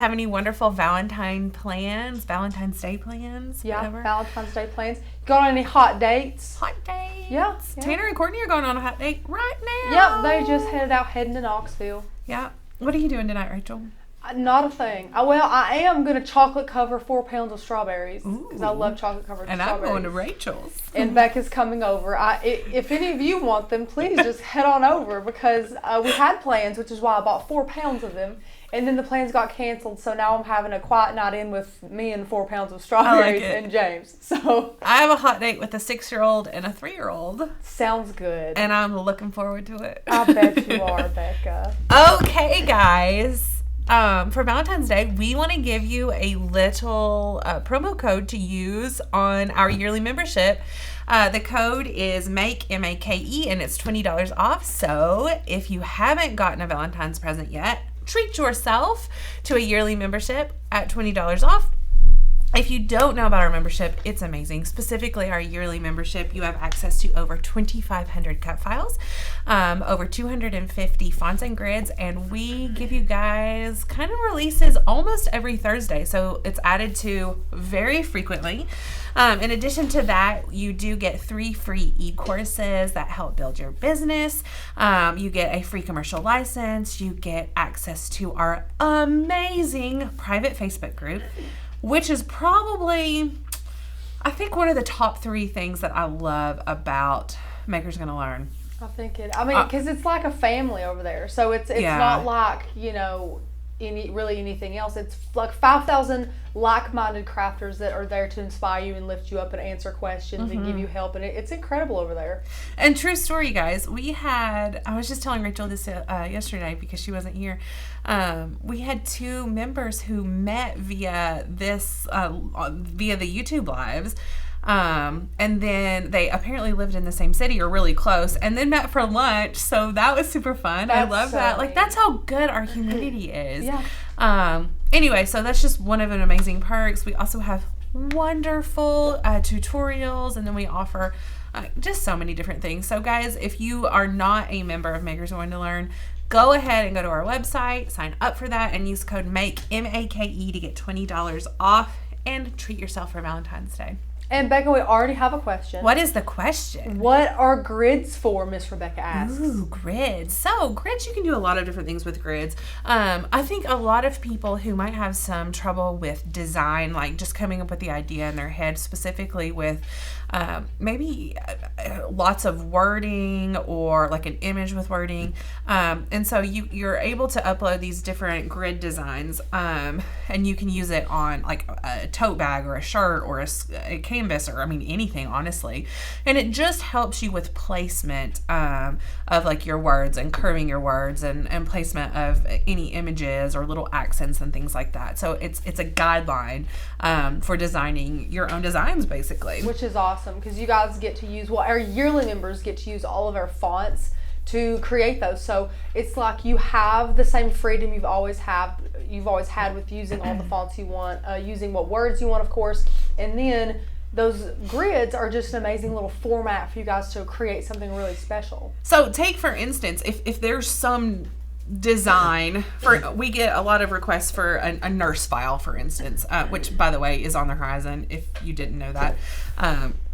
Have any wonderful Valentine's Day plans? Yeah, whatever? Valentine's Day plans. Going on any hot dates? Hot dates. Yeah. Tanner and Courtney are going on a hot date right Yep, now. they just heading to Knoxville. Yeah. What are you doing tonight, Rachel? Not a thing. Well, I am going to chocolate cover 4 pounds of strawberries because I love chocolate covered strawberries. And I'm going to Rachel's. And Becca's coming over. If any of you want them, please just head on over because we had plans, which is why I bought 4 pounds of them. And then the plans got canceled, so now I'm having a quiet night in with me and 4 pounds of strawberries and James. So I have a hot date with a 6-year-old and a 3-year-old. Sounds good. And I'm looking forward to it. I bet you are, Becca. Okay, guys. For Valentine's Day, we want to give you a little promo code to use on our yearly membership. The code is MAKE, M-A-K-E, and it's $20 off. So if you haven't gotten a Valentine's present yet, treat yourself to a yearly membership at $20 off. If you don't know about our membership, it's amazing. Specifically, our yearly membership, you have access to over 2,500 cut files, over 250 fonts and grids, and we give you guys kind of releases almost every Thursday. So it's added to very frequently. In addition to that, you do get 3 free e-courses that help build your business. You get a free commercial license. You get access to our amazing private Facebook group, which is probably, I think, one of the top 3 things that I love about Maker's Gonna Learn. Because it's like a family over there. So it's not like, anything else. It's like 5,000 like-minded crafters that are there to inspire you and lift you up and answer questions and give you help, and it's incredible over there. And true story, guys, I was just telling Rachel this yesterday because she wasn't here. We had 2 members who met via the YouTube lives. And then they apparently lived in the same city or really close and then met for lunch. So that was super fun. I love that. Like, that's how good our community is. Yeah. Anyway, so that's just one of the amazing perks. We also have wonderful tutorials, and then we offer just so many different things. So guys, if you are not a member of Makers Going to Learn, go ahead and go to our website, sign up for that, and use code MAKE, M-A-K-E, to get $20 off and treat yourself for Valentine's Day. And Becca, we already have a question. What is the question? What are grids for, Miss Rebecca asks. Ooh, grids. So grids, you can do a lot of different things with grids. I think a lot of people who might have some trouble with design, like just coming up with the idea in their head, specifically with maybe lots of wording or like an image with wording. And so you're able to upload these different grid designs, and you can use it on like a tote bag or a shirt or a canvas or anything, honestly. And it just helps you with placement of like your words and curving your words and placement of any images or little accents and things like that. So it's a guideline for designing your own designs, basically. Which is awesome because you guys get to use, our yearly members get to use all of our fonts to create those. So it's like you have the same freedom you've always had with using all the fonts you want, using what words you want, of course, and then those grids are just an amazing little format for you guys to create something really special. So take, for instance, if there's some design we get a lot of requests for a nurse file, for instance, which, by the way, is on the horizon if you didn't know that.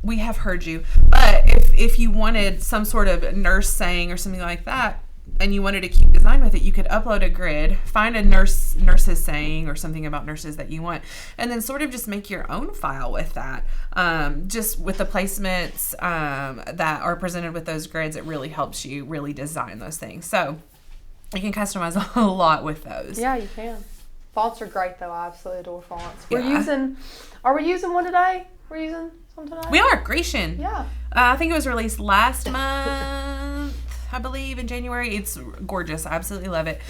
We have heard you. But if you wanted some sort of nurse saying or something like that, and you wanted a cute design with it, you could upload a grid, find a nurse's saying or something about nurses that you want, and then sort of just make your own file with that. Just with the placements that are presented with those grids, it really helps you really design those things. So you can customize a lot with those. Yeah, you can. Fonts are great, though. I absolutely adore fonts. Yeah. Are we using one today? We're using some today? We are. Grecian. Yeah. I think it was released last month, I believe, in January. It's gorgeous. I absolutely love it.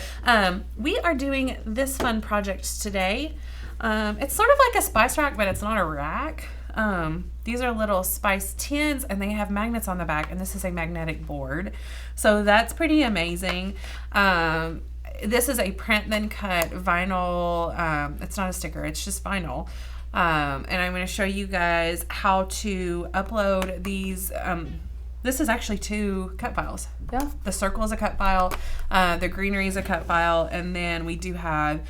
We are doing this fun project today. It's sort of like a spice rack, but it's not a rack. These are little spice tins, and they have magnets on the back, and this is a magnetic board. So that's pretty amazing. This is a print then cut vinyl. It's not a sticker, it's just vinyl. And I'm going to show you guys how to upload these. This is actually 2 cut files. Yeah. The circle is a cut file. The greenery is a cut file. And then we do have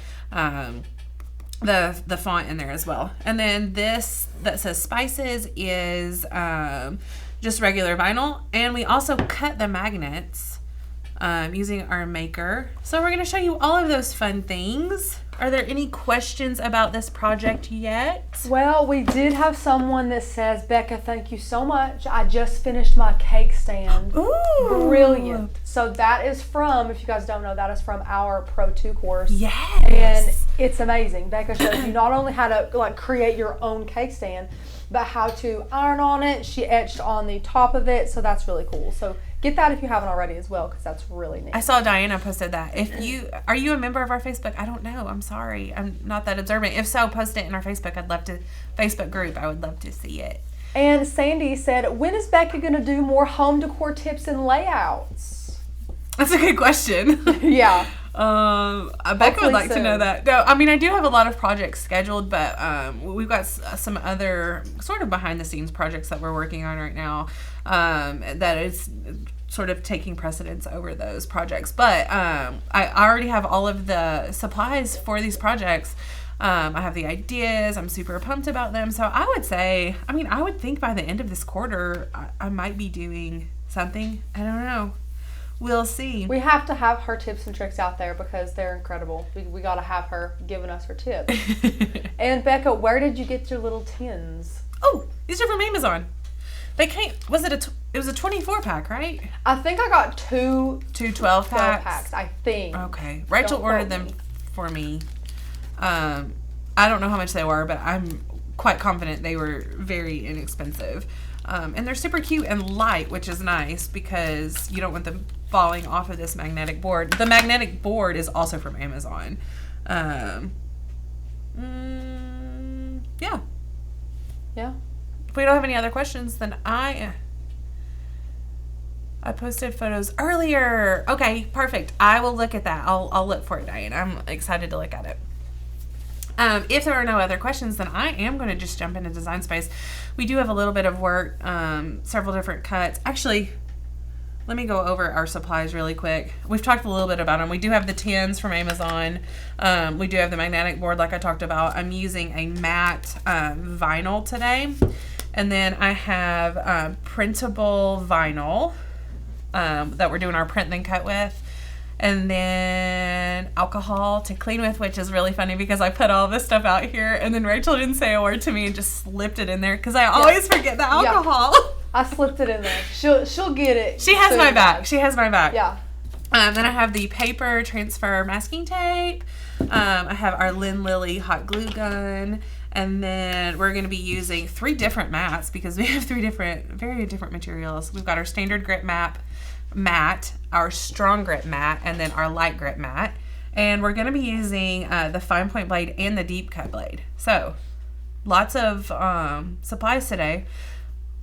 the font in there as well. And then this that says spices is just regular vinyl, and we also cut the magnets using our maker. So we're going to show you all of those fun things. Are there any questions about this project yet? Well, we did have someone that says, Becca, thank you so much. I just finished my cake stand. Ooh. Brilliant. So that is from, if you guys don't know, that is from our Pro 2 course. Yes. And it's amazing. Becca shows you not only how to like create your own cake stand, but how to iron on it. She etched on the top of it. So that's really cool. So get that if you haven't already as well, because that's really neat. I saw Diana posted that. Are you a member of our Facebook? I don't know. I'm sorry. I'm not that observant. If so, post it in our Facebook. Facebook group. I would love to see it. And Sandy said, when is Becca going to do more home decor tips and layouts? That's a good question. Yeah. Becca would like to know that. No, I mean, I do have a lot of projects scheduled, but we've got some other sort of behind the scenes projects that we're working on right now that is sort of taking precedence over those projects. But I already have all of the supplies for these projects. I have the ideas. I'm super pumped about them. So I would say, I would think by the end of this quarter, I might be doing something. I don't know. We'll see. We have to have her tips and tricks out there because they're incredible. We got to have her giving us her tips. And Becca, where did you get your little tins? Oh, these are from Amazon. They came. It was a 24 pack, right? I think I got two 12 packs. packs. I think. Okay, Rachel ordered them for me. I don't know how much they were, but I'm quite confident they were very inexpensive. And they're super cute and light, which is nice because you don't want them falling off of this magnetic board. The magnetic board is also from Amazon. Yeah. Yeah. If we don't have any other questions, then I posted photos earlier. Okay, perfect. I will look at that. I'll look for it, Diane. I'm excited to look at it. If there are no other questions, then I am going to just jump into Design Space. We do have a little bit of work, several different cuts. Actually, let me go over our supplies really quick. We've talked a little bit about them. We do have the tins from Amazon. We do have the magnetic board like I talked about. I'm using a matte vinyl today. And then I have printable vinyl that we're doing our print then cut with. And then alcohol to clean with, which is really funny because I put all this stuff out here and then Rachel didn't say a word to me and just slipped it in there because I always forget the alcohol. Yeah. I slipped it in there. She'll get it. She has my back. She has my back. Yeah. Then I have the paper transfer masking tape. I have our Lynn Lily hot glue gun. And then we're going to be using 3 different mats because we have 3 very different materials. We've got our standard grit matte, our strong grit matte, and then our light grit matte. And we're going to be using the fine point blade and the deep cut blade. So lots of supplies today,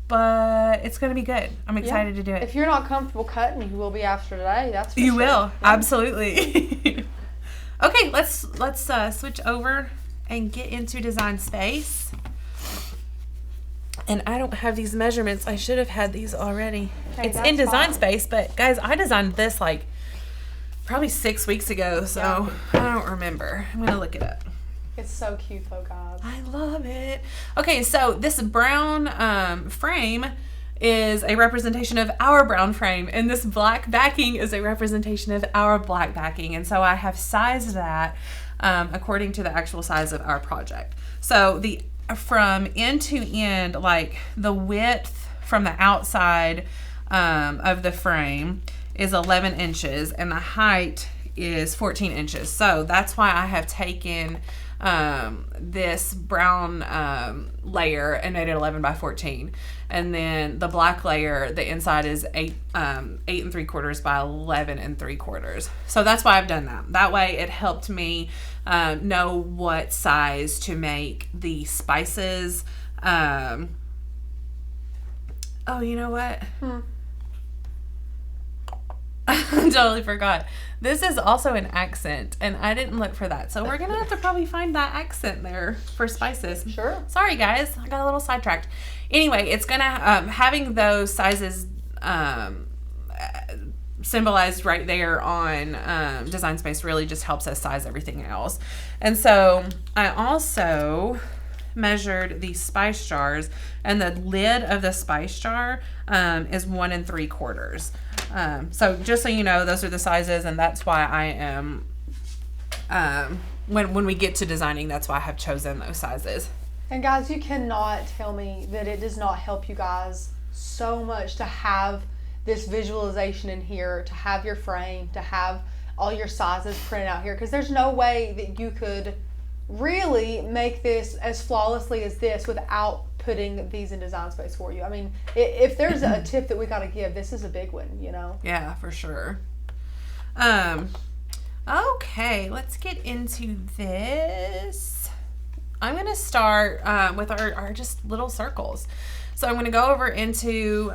but it's going to be good. I'm excited to do it. If you're not comfortable cutting, you will be after today. That's for you sure. will. Yeah. Absolutely. Okay, let's switch over and get into Design Space. And I don't have these measurements. I should have had these already. Hey, it's in Design fine. Space, but guys, I designed this like probably 6 weeks ago, so I don't remember. I'm gonna look it up. It's so cute though, guys. I love it. Okay, so this brown frame is a representation of our brown frame, and this black backing is a representation of our black backing. And so I have sized that according to the actual size of our project. So from end to end, like the width from the outside of the frame is 11 inches and the height is 14 inches. So that's why I have taken this brown layer and made it 11 by 14. And then the black layer, the inside is 8 3/4 by 11 3/4. So that's why I've done that. That way it helped me know what size to make the spices. Oh, you know what? I totally forgot. This is also an accent, and I didn't look for that. So we're going to have to probably find that accent there for spices. Sure. Sorry, guys. I got a little sidetracked. Anyway, it's going to, having those sizes symbolized right there on Design Space really just helps us size everything else. And so I also measured the spice jars, and the lid of the spice jar is 1 3/4. So just so you know, those are the sizes, and that's why I am when we get to designing, that's why I have chosen those sizes. And guys, you cannot tell me that it does not help you guys so much to have this visualization in here, to have your frame, to have all your sizes printed out here, because there's no way that you could really make this as flawlessly as this without putting these in Design Space for you. I mean, if there's a tip that we got to give, this is a big one, you know? Yeah, for sure. Okay, let's get into this. I'm going to start with our just little circles. So I'm going to go over into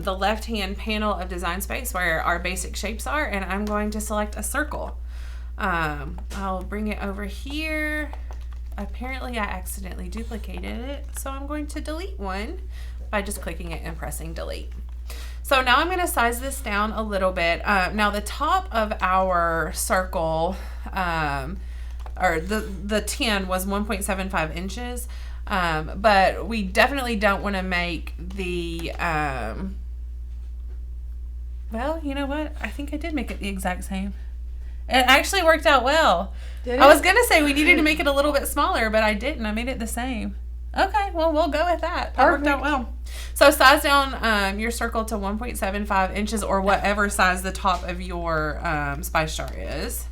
the left-hand panel of Design Space where our basic shapes are, and I'm going to select a circle. I'll bring it over here. Apparently I accidentally duplicated it, so I'm going to delete one by just clicking it and pressing delete. So now I'm going to size this down a little bit. Now the top of our circle, or the 10 was 1.75 inches. But we definitely don't want to make the, well, you know what? I think I did make it the exact same. It actually worked out well. Did it? I was going to say we needed to make it a little bit smaller, but I didn't. I made it the same. Okay, well, we'll go with that. That worked out well. So size down your circle to 1.75 inches or whatever size the top of your spice jar is.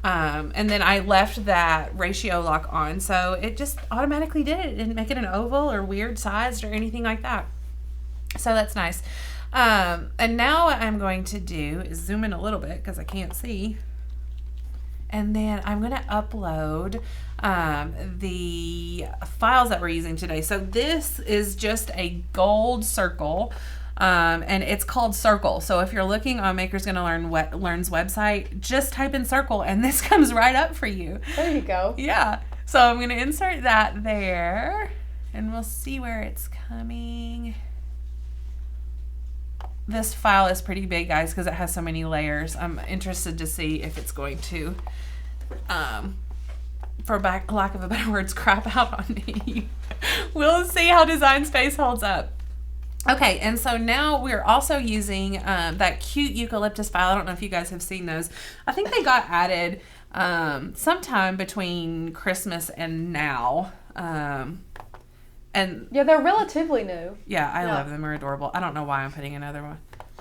And then I left that ratio lock on, so it just automatically did it. It didn't make it an oval or weird sized or anything like that. So that's nice. And now what I'm going to do is zoom in a little bit because I can't see. And then I'm going to upload the files that we're using today. So this is just a gold circle. And it's called Circle. So if you're looking on Maker's Gonna Learn's website, just type in Circle and this comes right up for you. There you go. Yeah. So I'm going to insert that there and we'll see where it's coming. This file is pretty big, guys, because it has so many layers. I'm interested to see if it's going to, for lack of a better words, crap out on me. We'll see how Design Space holds up. Okay, and so now we're also using that cute eucalyptus file. I don't know if you guys have seen those. I think they got added sometime between Christmas and now. And yeah, they're relatively new. Yeah, I love them. They're adorable. I don't know why I'm putting another one,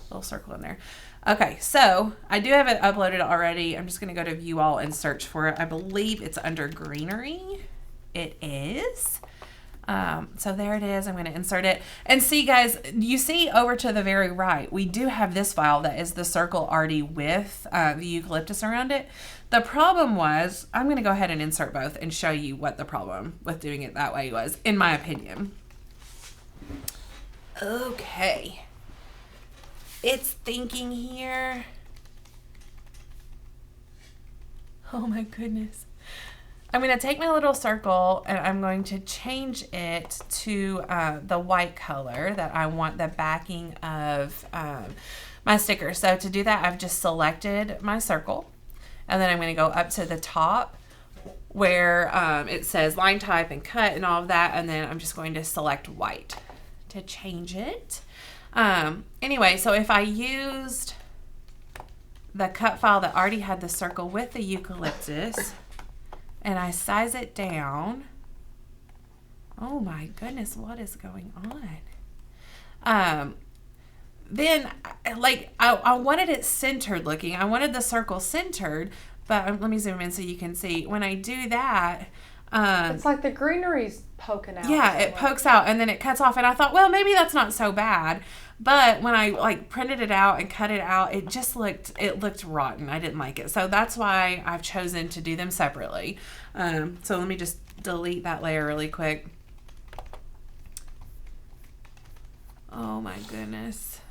little circle in there. Okay, so I do have it uploaded already. I'm just going to go to View All and search for it. I believe it's under Greenery. It is. So there it is. I'm going to insert it. And see, guys, you see over to the very right, we do have this file that is the circle already with the eucalyptus around it. The problem was, I'm going to go ahead and insert both and show you what the problem with doing it that way was, in my opinion. Okay. It's thinking here. Oh my goodness. I'm going to take my little circle and I'm going to change it to the white color that I want the backing of my sticker. So to do that, I've just selected my circle and then I'm going to go up to the top where it says line type and cut and all of that, and then I'm just going to select white to change it. Anyway, so if I used the cut file that already had the circle with the eucalyptus, and I size it down. Oh my goodness, what is going on? Then, like, I wanted it centered looking. I wanted the circle centered, but let me zoom in so you can see. When I do that, it's like the greenery's poking out. Yeah, it pokes out and then it cuts off. And I thought, well, maybe that's not so bad. But when I like printed it out and cut it out, it just looked rotten. I didn't like it. So that's why I've chosen to do them separately. So let me just delete that layer really quick. Oh my goodness.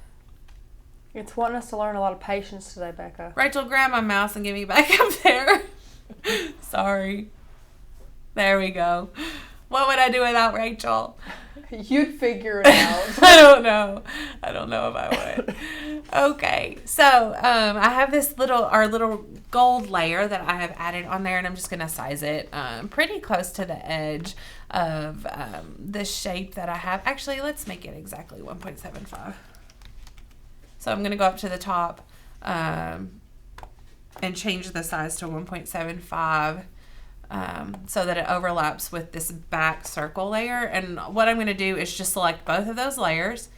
It's wanting us to learn a lot of patience today, Becca. Rachel, grab my mouse and get me back up there. Sorry. There we go. What would I do without Rachel? You'd figure it out. I don't know if I would. Okay, so I have this our little gold layer that I have added on there, and I'm just gonna size it pretty close to the edge of the shape that I have. Actually, let's make it exactly 1.75. So I'm gonna go up to the top and change the size to 1.75 so that it overlaps with this back circle layer. And what I'm gonna do is just select both of those layers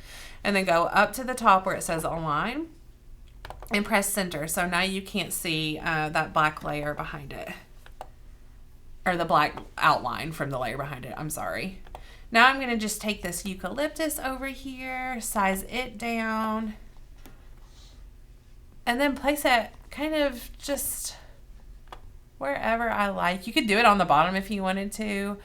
and then go up to the top where it says align and press center. So now you can't see that black layer behind it, or the black outline from the layer behind it. I'm sorry. Now I'm going to just take this eucalyptus over here, size it down, and then place it kind of just wherever I like. You could do it on the bottom if you wanted to.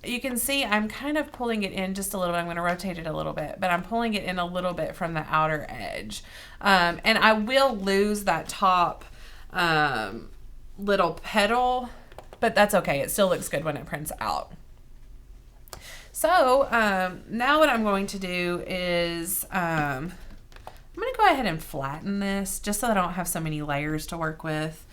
You can see I'm kind of pulling it in just a little bit. I'm going to rotate it a little bit, but I'm pulling it in a little bit from the outer edge. And I will lose that top little petal, but that's okay. It still looks good when it prints out. So now what I'm going to do is I'm going to go ahead and flatten this just so I don't have so many layers to work with.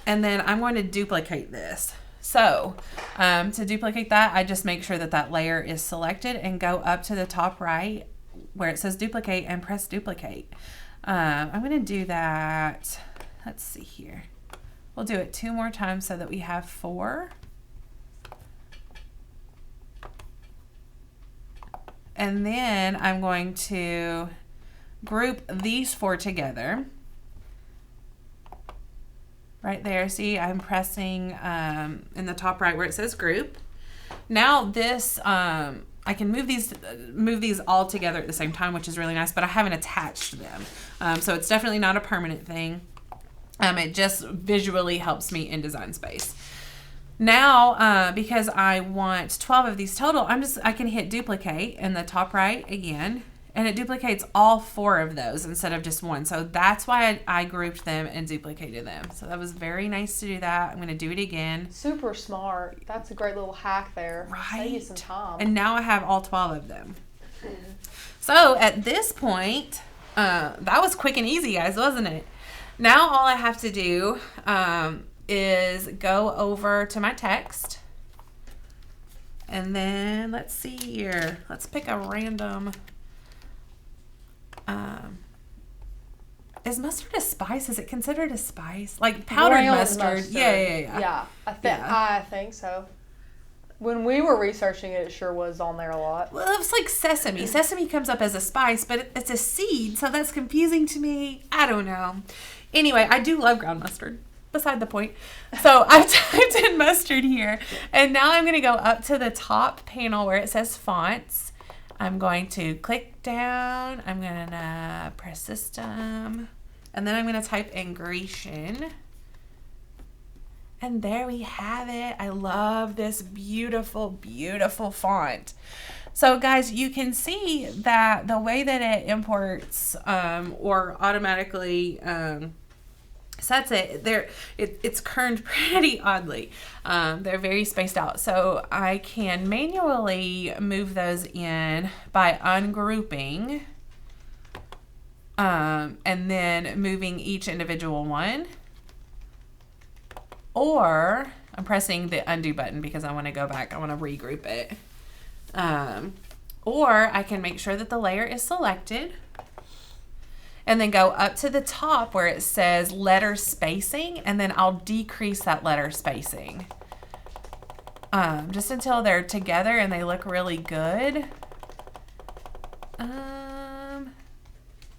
And then I'm going to duplicate this. So to duplicate that, I just make sure that that layer is selected and go up to the top right where it says duplicate and press duplicate. I'm going to do that. Let's see here. We'll do it 2 more times so that we have 4. And then I'm going to group these 4 together. Right there, see, I'm pressing in the top right where it says group. Now this, I can move these all together at the same time, which is really nice, but I haven't attached them. So it's definitely not a permanent thing. It just visually helps me in Design Space. Now, because I want 12 of these total, I can hit duplicate in the top right again, and it duplicates all 4 of those instead of just 1. So that's why I grouped them and duplicated them. So that was very nice to do that. I'm going to do it again. Super smart. That's a great little hack there. Right. Save you some time. And now I have all 12 of them. So at this point, that was quick and easy, guys, wasn't it? Now all I have to do is go over to my text. And then let's see here. Let's pick a random... is mustard a spice? Is it considered a spice? Like powdered Ground mustard? Yeah. Yeah, I think so. When we were researching it, it sure was on there a lot. Well, it's like sesame. Sesame comes up as a spice, but it's a seed, so that's confusing to me. I don't know. Anyway, I do love ground mustard. Beside the point. So I've typed in mustard here, and now I'm going to go up to the top panel where it says fonts. I'm going to click down. I'm going to press system, and then I'm going to type in Grecian. And there we have it. I love this beautiful, beautiful font. So guys, you can see that the way that it imports or automatically sets it, it's kerned pretty oddly. They're very spaced out. So I can manually move those in by ungrouping and then moving each individual one. Or I'm pressing the undo button because I want to go back. I want to regroup it. Or I can make sure that the layer is selected and then go up to the top where it says letter spacing, and then I'll decrease that letter spacing just until they're together and they look really good.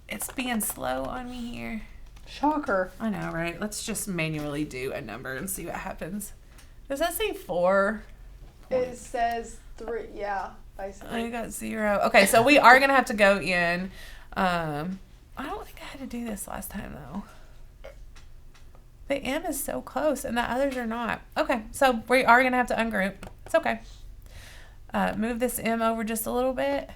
It's being slow on me here. Shocker. I know, right? Let's just manually do a number and see what happens. Does that say 4? It says 3. Yeah, basically. I got 0. Okay, so we are going to have to go in. I don't think I had to do this last time, though. The M is so close, and the others are not. Okay, so we are going to have to ungroup. It's okay. Move this M over just a little bit.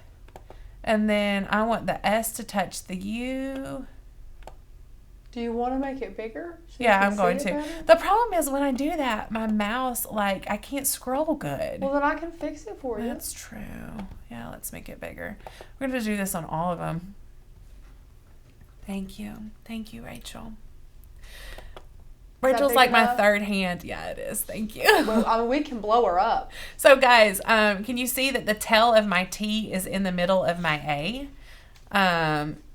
And then I want the S to touch the U. Do you want to make it bigger? So Yeah, I'm going to. The problem is when I do that, my mouse, like, I can't scroll good. Well, then I can fix it for you. That's true. Yeah, let's make it bigger. We're going to do this on all of them. Thank you. Thank you, Rachel. Rachel's like my third hand. Yeah, it is. Thank you. Well, I mean, we can blow her up. So, guys, can you see that the tail of my T is in the middle of my A?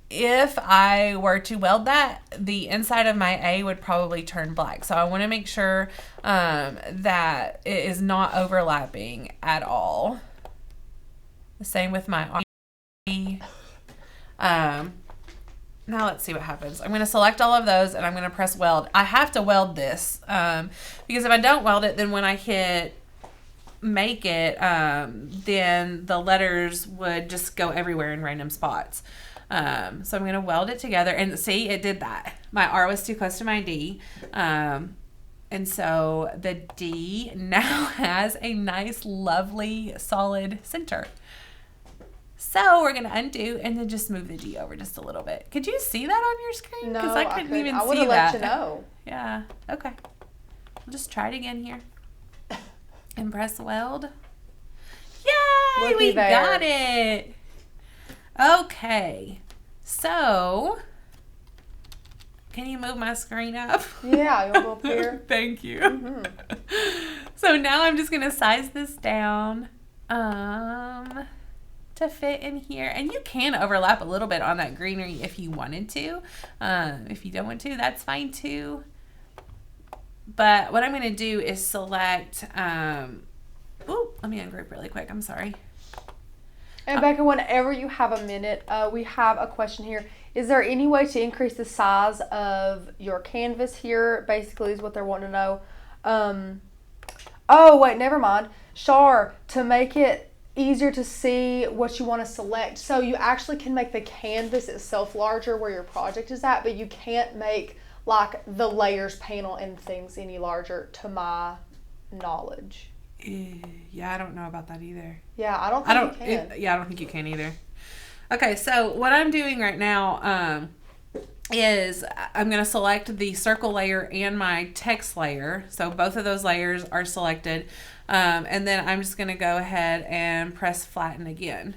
If I were to weld that, the inside of my A would probably turn black. So I want to make sure that it is not overlapping at all. The same with my R. Now let's see what happens. I'm going to select all of those and I'm going to press weld. I have to weld this because if I don't weld it, then when I hit make it, then the letters would just go everywhere in random spots. So I'm going to weld it together and see, it did that. My R was too close to my D. And so the D now has a nice, lovely, solid center. So we're going to undo and then just move the D over just a little bit. Could you see that on your screen? No, I couldn't even see that. I would have let you know. Yeah. Okay. We'll just try it again here. And press weld. Yay! Looky We there. got it. Okay. So, can you move my screen up? Yeah, you want to go up here? Thank you. Mm-hmm. So now I'm just going to size this down to fit in here. And you can overlap a little bit on that greenery if you wanted to. If you don't want to, that's fine too. But what I'm going to do is select, let me ungroup really quick. I'm sorry. And Becca, whenever you have a minute, we have a question here. Is there any way to increase the size of your canvas here? Basically is what they're wanting to know. Oh, wait, never mind. Shar, to make it easier to see what you want to select. So you actually can make the canvas itself larger where your project is at, but you can't make like the layers panel and things any larger to my knowledge. Yeah, I don't know about that either. Yeah, I don't think you can. I don't think you can either. Okay, so what I'm doing right now is I'm going to select the circle layer and my text layer. So both of those layers are selected. And then I'm just going to go ahead and press flatten again.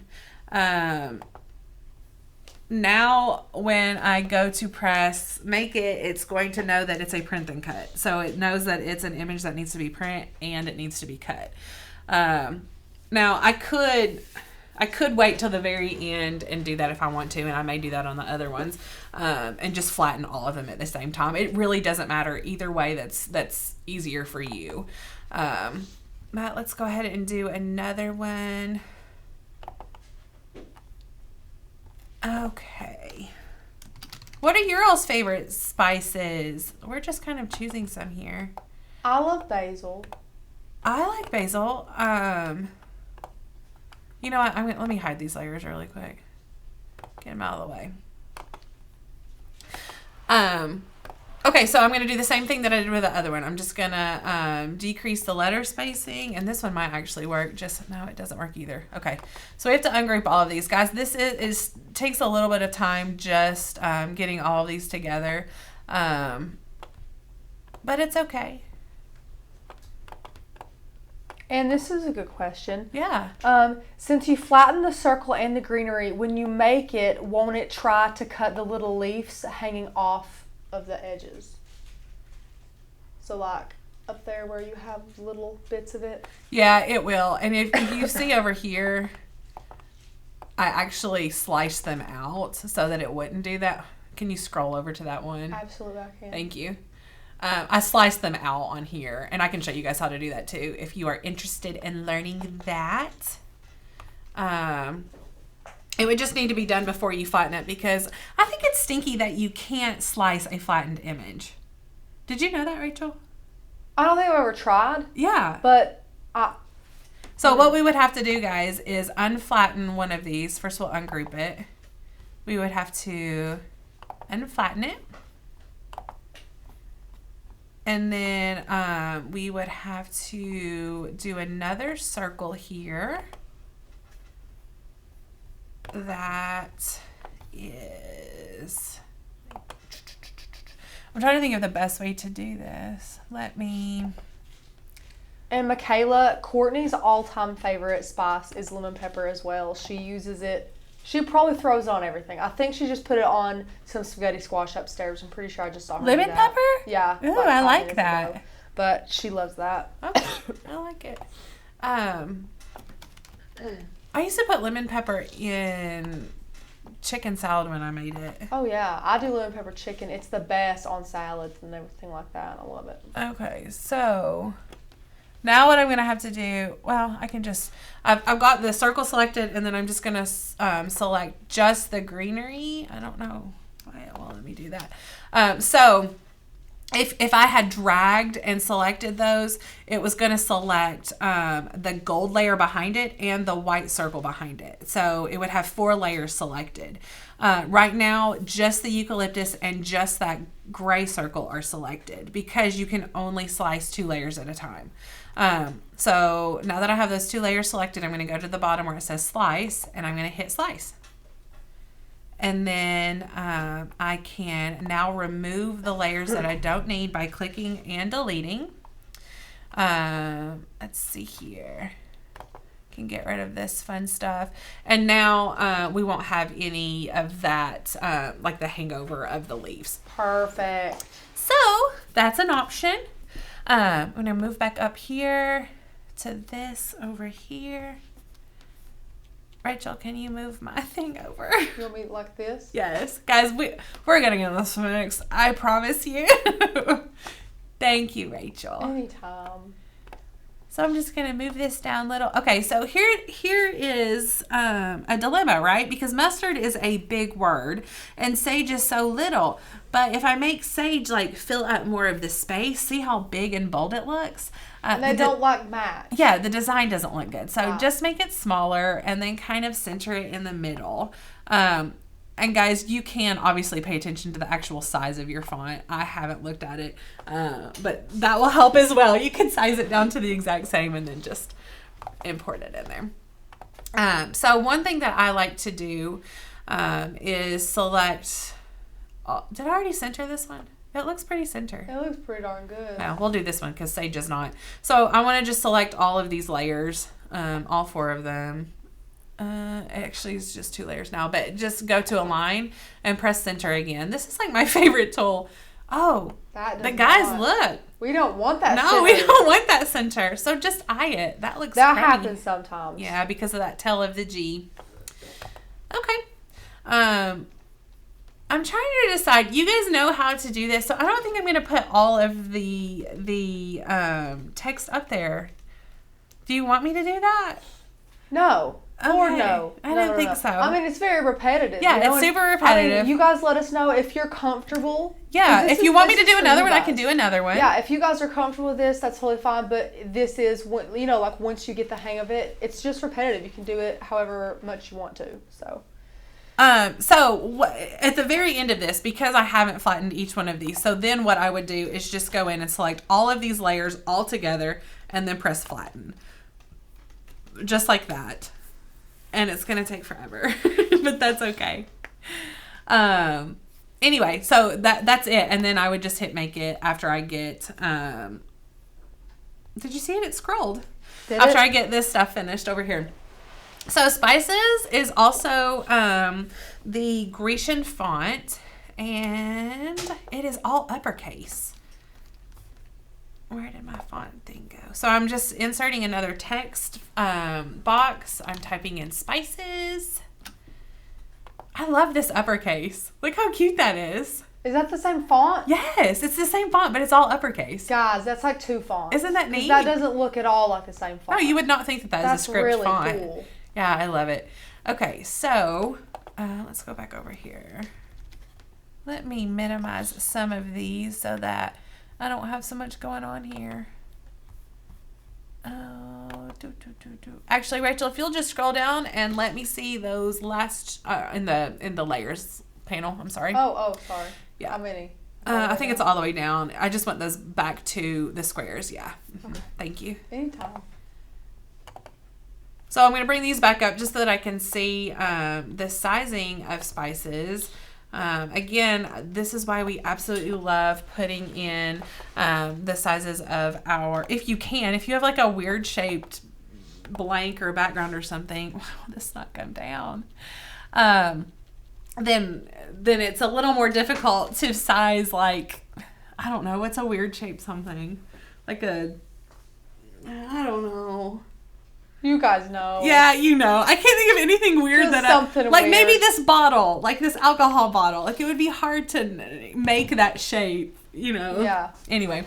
Now when I go to press make it, it's going to know that it's a print and cut. So it knows that it's an image that needs to be print and it needs to be cut. Now I could wait till the very end and do that if I want to, and I may do that on the other ones, and just flatten all of them at the same time. It really doesn't matter either way. That's easier for you. But let's go ahead and do another one. Okay. What are your all's favorite spices? We're just kind of choosing some here. I love basil. I like basil. You know what? Let me hide these layers really quick. Get them out of the way. Okay, so I'm going to do the same thing that I did with the other one. I'm just going to decrease the letter spacing, and this one might actually work. No, it doesn't work either. Okay, so we have to ungroup all of these. Guys, this takes a little bit of time just getting all of these together, but it's okay. And this is a good question. Yeah. Since you flatten the circle and the greenery, when you make it, won't it try to cut the little leaves hanging off of the edges? So like up there where you have little bits of it? Yeah, it will. And if you see over here, I actually sliced them out so that it wouldn't do that. Can you scroll over to that one? Absolutely, I can. Thank you. I sliced them out on here, and I can show you guys how to do that too if you are interested in learning that. It would just need to be done before you flatten it, because I think it's stinky that you can't slice a flattened image. Did you know that, Rachel? I don't think I've ever tried. Yeah. But So what we would have to do, guys, is unflatten one of these. First we'll ungroup it. We would have to unflatten it. And then we would have to do another circle here. That is I'm trying to think of the best way to do this. And Michaela, Courtney's all-time favorite spice is lemon pepper as well. She uses it. She probably throws it on everything. I think she just put it on some spaghetti squash upstairs. I'm pretty sure I just saw her do lemon that. pepper? Yeah. Ooh, like I 5 like minutes that. ago. But she loves that. Okay, I like it. I used to put lemon pepper in chicken salad when I made it. Oh yeah, I do lemon pepper chicken. It's the best on salads and everything like that. I love it. Okay, so now what I'm going to have to do, well, I can just, I've got the circle selected, and then I'm just going to select just the greenery. I don't know. Well, let me do that. So if I had dragged and selected those, it was going to select the gold layer behind it and the white circle behind it. So it would have 4 layers selected. Right now, just the eucalyptus and just that gray circle are selected because you can only slice 2 layers at a time. So now that I have those 2 layers selected, I'm going to go to the bottom where it says slice, and I'm going to hit slice. And then I can now remove the layers that I don't need by clicking and deleting. Let's see here. Can get rid of this fun stuff. And now we won't have any of that, like the hangover of the leaves. Perfect. So that's an option. I'm going to move back up here to this over here. Rachel, can you move my thing over? You want me like this? Yes. Guys, we're getting in this mix. I promise you. Thank you, Rachel. Anytime. So I'm just going to move this down little. Okay, so here is a dilemma, right? Because mustard is a big word and sage is so little. But if I make sage like fill up more of the space, see how big and bold it looks? And they don't like match. Yeah, the design doesn't look good. So just make it smaller and then kind of center it in the middle. And guys, you can obviously pay attention to the actual size of your font. I haven't looked at it, but that will help as well. You can size it down to the exact same and then just import it in there. So one thing that I like to do is select... did I already center this one? It looks pretty center. It looks pretty darn good. No, we'll do this one because sage is not. So I want to just select all of these layers, all 4 of them. Actually, it's just 2 layers now, but just go to align and press center again. This is like my favorite tool. Oh, the guys, look. We don't want that No, center. we don't want that center. So just eye it. That looks That pretty. happens sometimes. Yeah, because of that tail of the G. Okay. I'm trying to decide. You guys know how to do this, so I don't think I'm going to put all of the text up there. Do you want me to do that? No. Okay. Or no. I don't think so. I mean, it's very repetitive. Yeah, it's super repetitive. I mean, you guys let us know if you're comfortable. Yeah, if you want me to do another one, I can do another one. Yeah, if you guys are comfortable with this, that's totally fine. But this is, like once you get the hang of it, it's just repetitive. You can do it however much you want to. So at the very end of this, because I haven't flattened each one of these, so then what I would do is just go in and select all of these layers all together and then press flatten. Just like that. And it's going to take forever, but that's okay. Anyway, so that's it. And then I would just hit make it after I get, did you see it? It scrolled. After I get this stuff finished over here. So Spices is also the Grecian font, and it is all uppercase. Where did my font thing go? So I'm just inserting another text box. I'm typing in Spices. I love this uppercase. Look how cute that is. Is that the same font? Yes, it's the same font, but it's all uppercase. Guys, that's like 2 fonts. Isn't that neat? That doesn't look at all like the same font. No, you would not think that is a script really font. Cool. Yeah, I love it. Okay, so let's go back over here. Let me minimize some of these so that I don't have so much going on here. Actually, Rachel, if you'll just scroll down and let me see those last in the layers panel. I'm sorry. Oh, sorry. Yeah. How many? I think it's all the way down. I just want those back to the squares. Yeah. Okay. Thank you. Anytime. So I'm going to bring these back up just so that I can see the sizing of Spices. Again, this is why we absolutely love putting in the sizes of our, if you have like a weird shaped blank or background or something, wow, this not come down. Then it's a little more difficult to size, like, I don't know, what's a weird shape something? Like I don't know. You guys know. Yeah, you know. I can't think of anything weird Just that something like weird. maybe this bottle, like this alcohol bottle. Like it would be hard to make that shape, you know. Yeah. Anyway.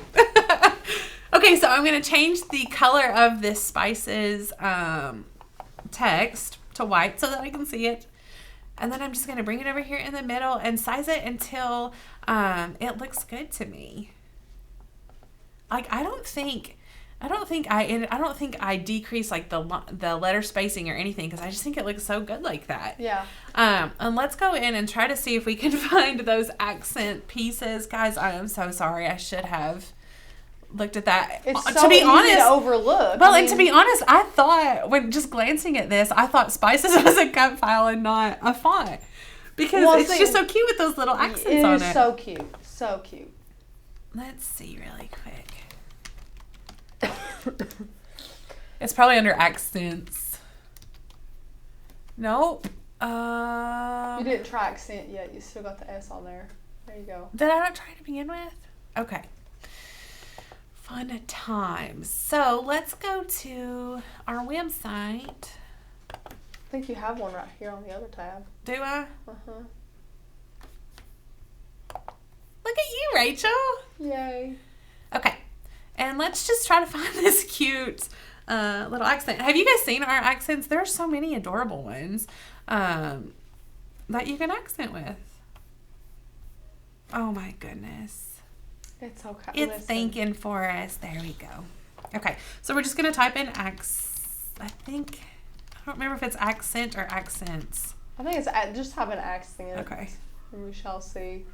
Okay, so I'm going to change the color of this spices text to white so that I can see it. And then I'm just going to bring it over here in the middle and size it until it looks good to me. Like I don't think I decrease like the letter spacing or anything, because I just think it looks so good like that. Yeah. And let's go in and try to see if we can find those accent pieces. Guys, I am so sorry. I should have looked at that. It's so to be easy honest, to overlook. Well, and to be honest, I thought when just glancing at this, I thought spices was a cut file and not a font, because it's just so cute with those little accents on it. It is so cute. So cute. Let's see really quick. It's probably under accents. Nope. You didn't try accent yet. You still got the S on there. There you go. Did I not try to begin with? Okay. Fun times. So let's go to our website. I think you have one right here on the other tab. Do I? Uh-huh. Look at you, Rachel. Yay. Okay. And let's just try to find this cute little accent. Have you guys seen our accents? There are so many adorable ones that you can accent with. Oh my goodness. It's okay. It's thinking for us. There we go. Okay. So we're just going to type in I don't remember if it's accent or accents. I think it's just have an accent. Okay. And we shall see.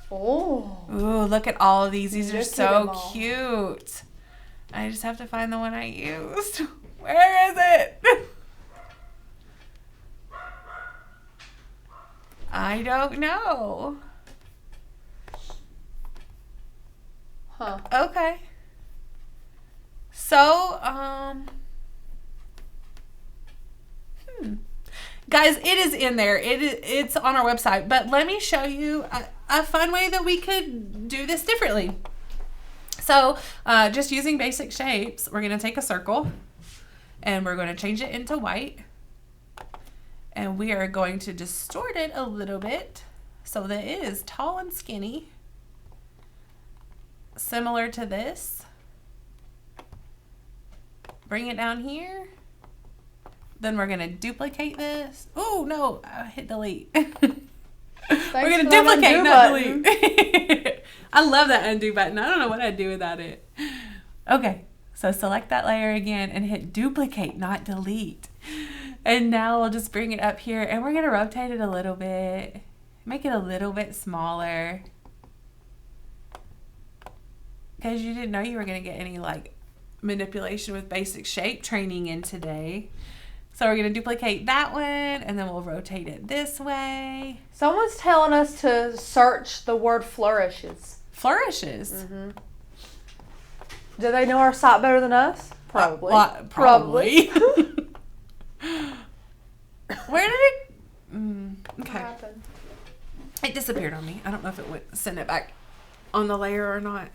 Oh. Ooh, look at all of these. These are Look at so them all. cute. I just have to find the one I used. Where is it? I don't know. Huh. Okay. So, guys, it is in there. It's on our website. But let me show you a fun way that we could do this differently. So, just using basic shapes, we're going to take a circle and we're going to change it into white. And we are going to distort it a little bit so that it is tall and skinny. Similar to this. Bring it down here. Then we're going to duplicate this. Oh, no, I hit delete. We're going to duplicate, not delete. I love that undo button. I don't know what I'd do without it. Okay, so select that layer again and hit duplicate, not delete. And now we'll just bring it up here and we're going to rotate it a little bit. Make it a little bit smaller. Because you didn't know you were going to get any like manipulation with basic shape training in today. So we're going to duplicate that one and then we'll rotate it this way. Someone's telling us to search the word flourishes. Flourishes? Mm-hmm. Do they know our site better than us? Probably. Probably. Where did it? What Okay. happened? It disappeared on me. I don't know if it would send it back on the layer or not.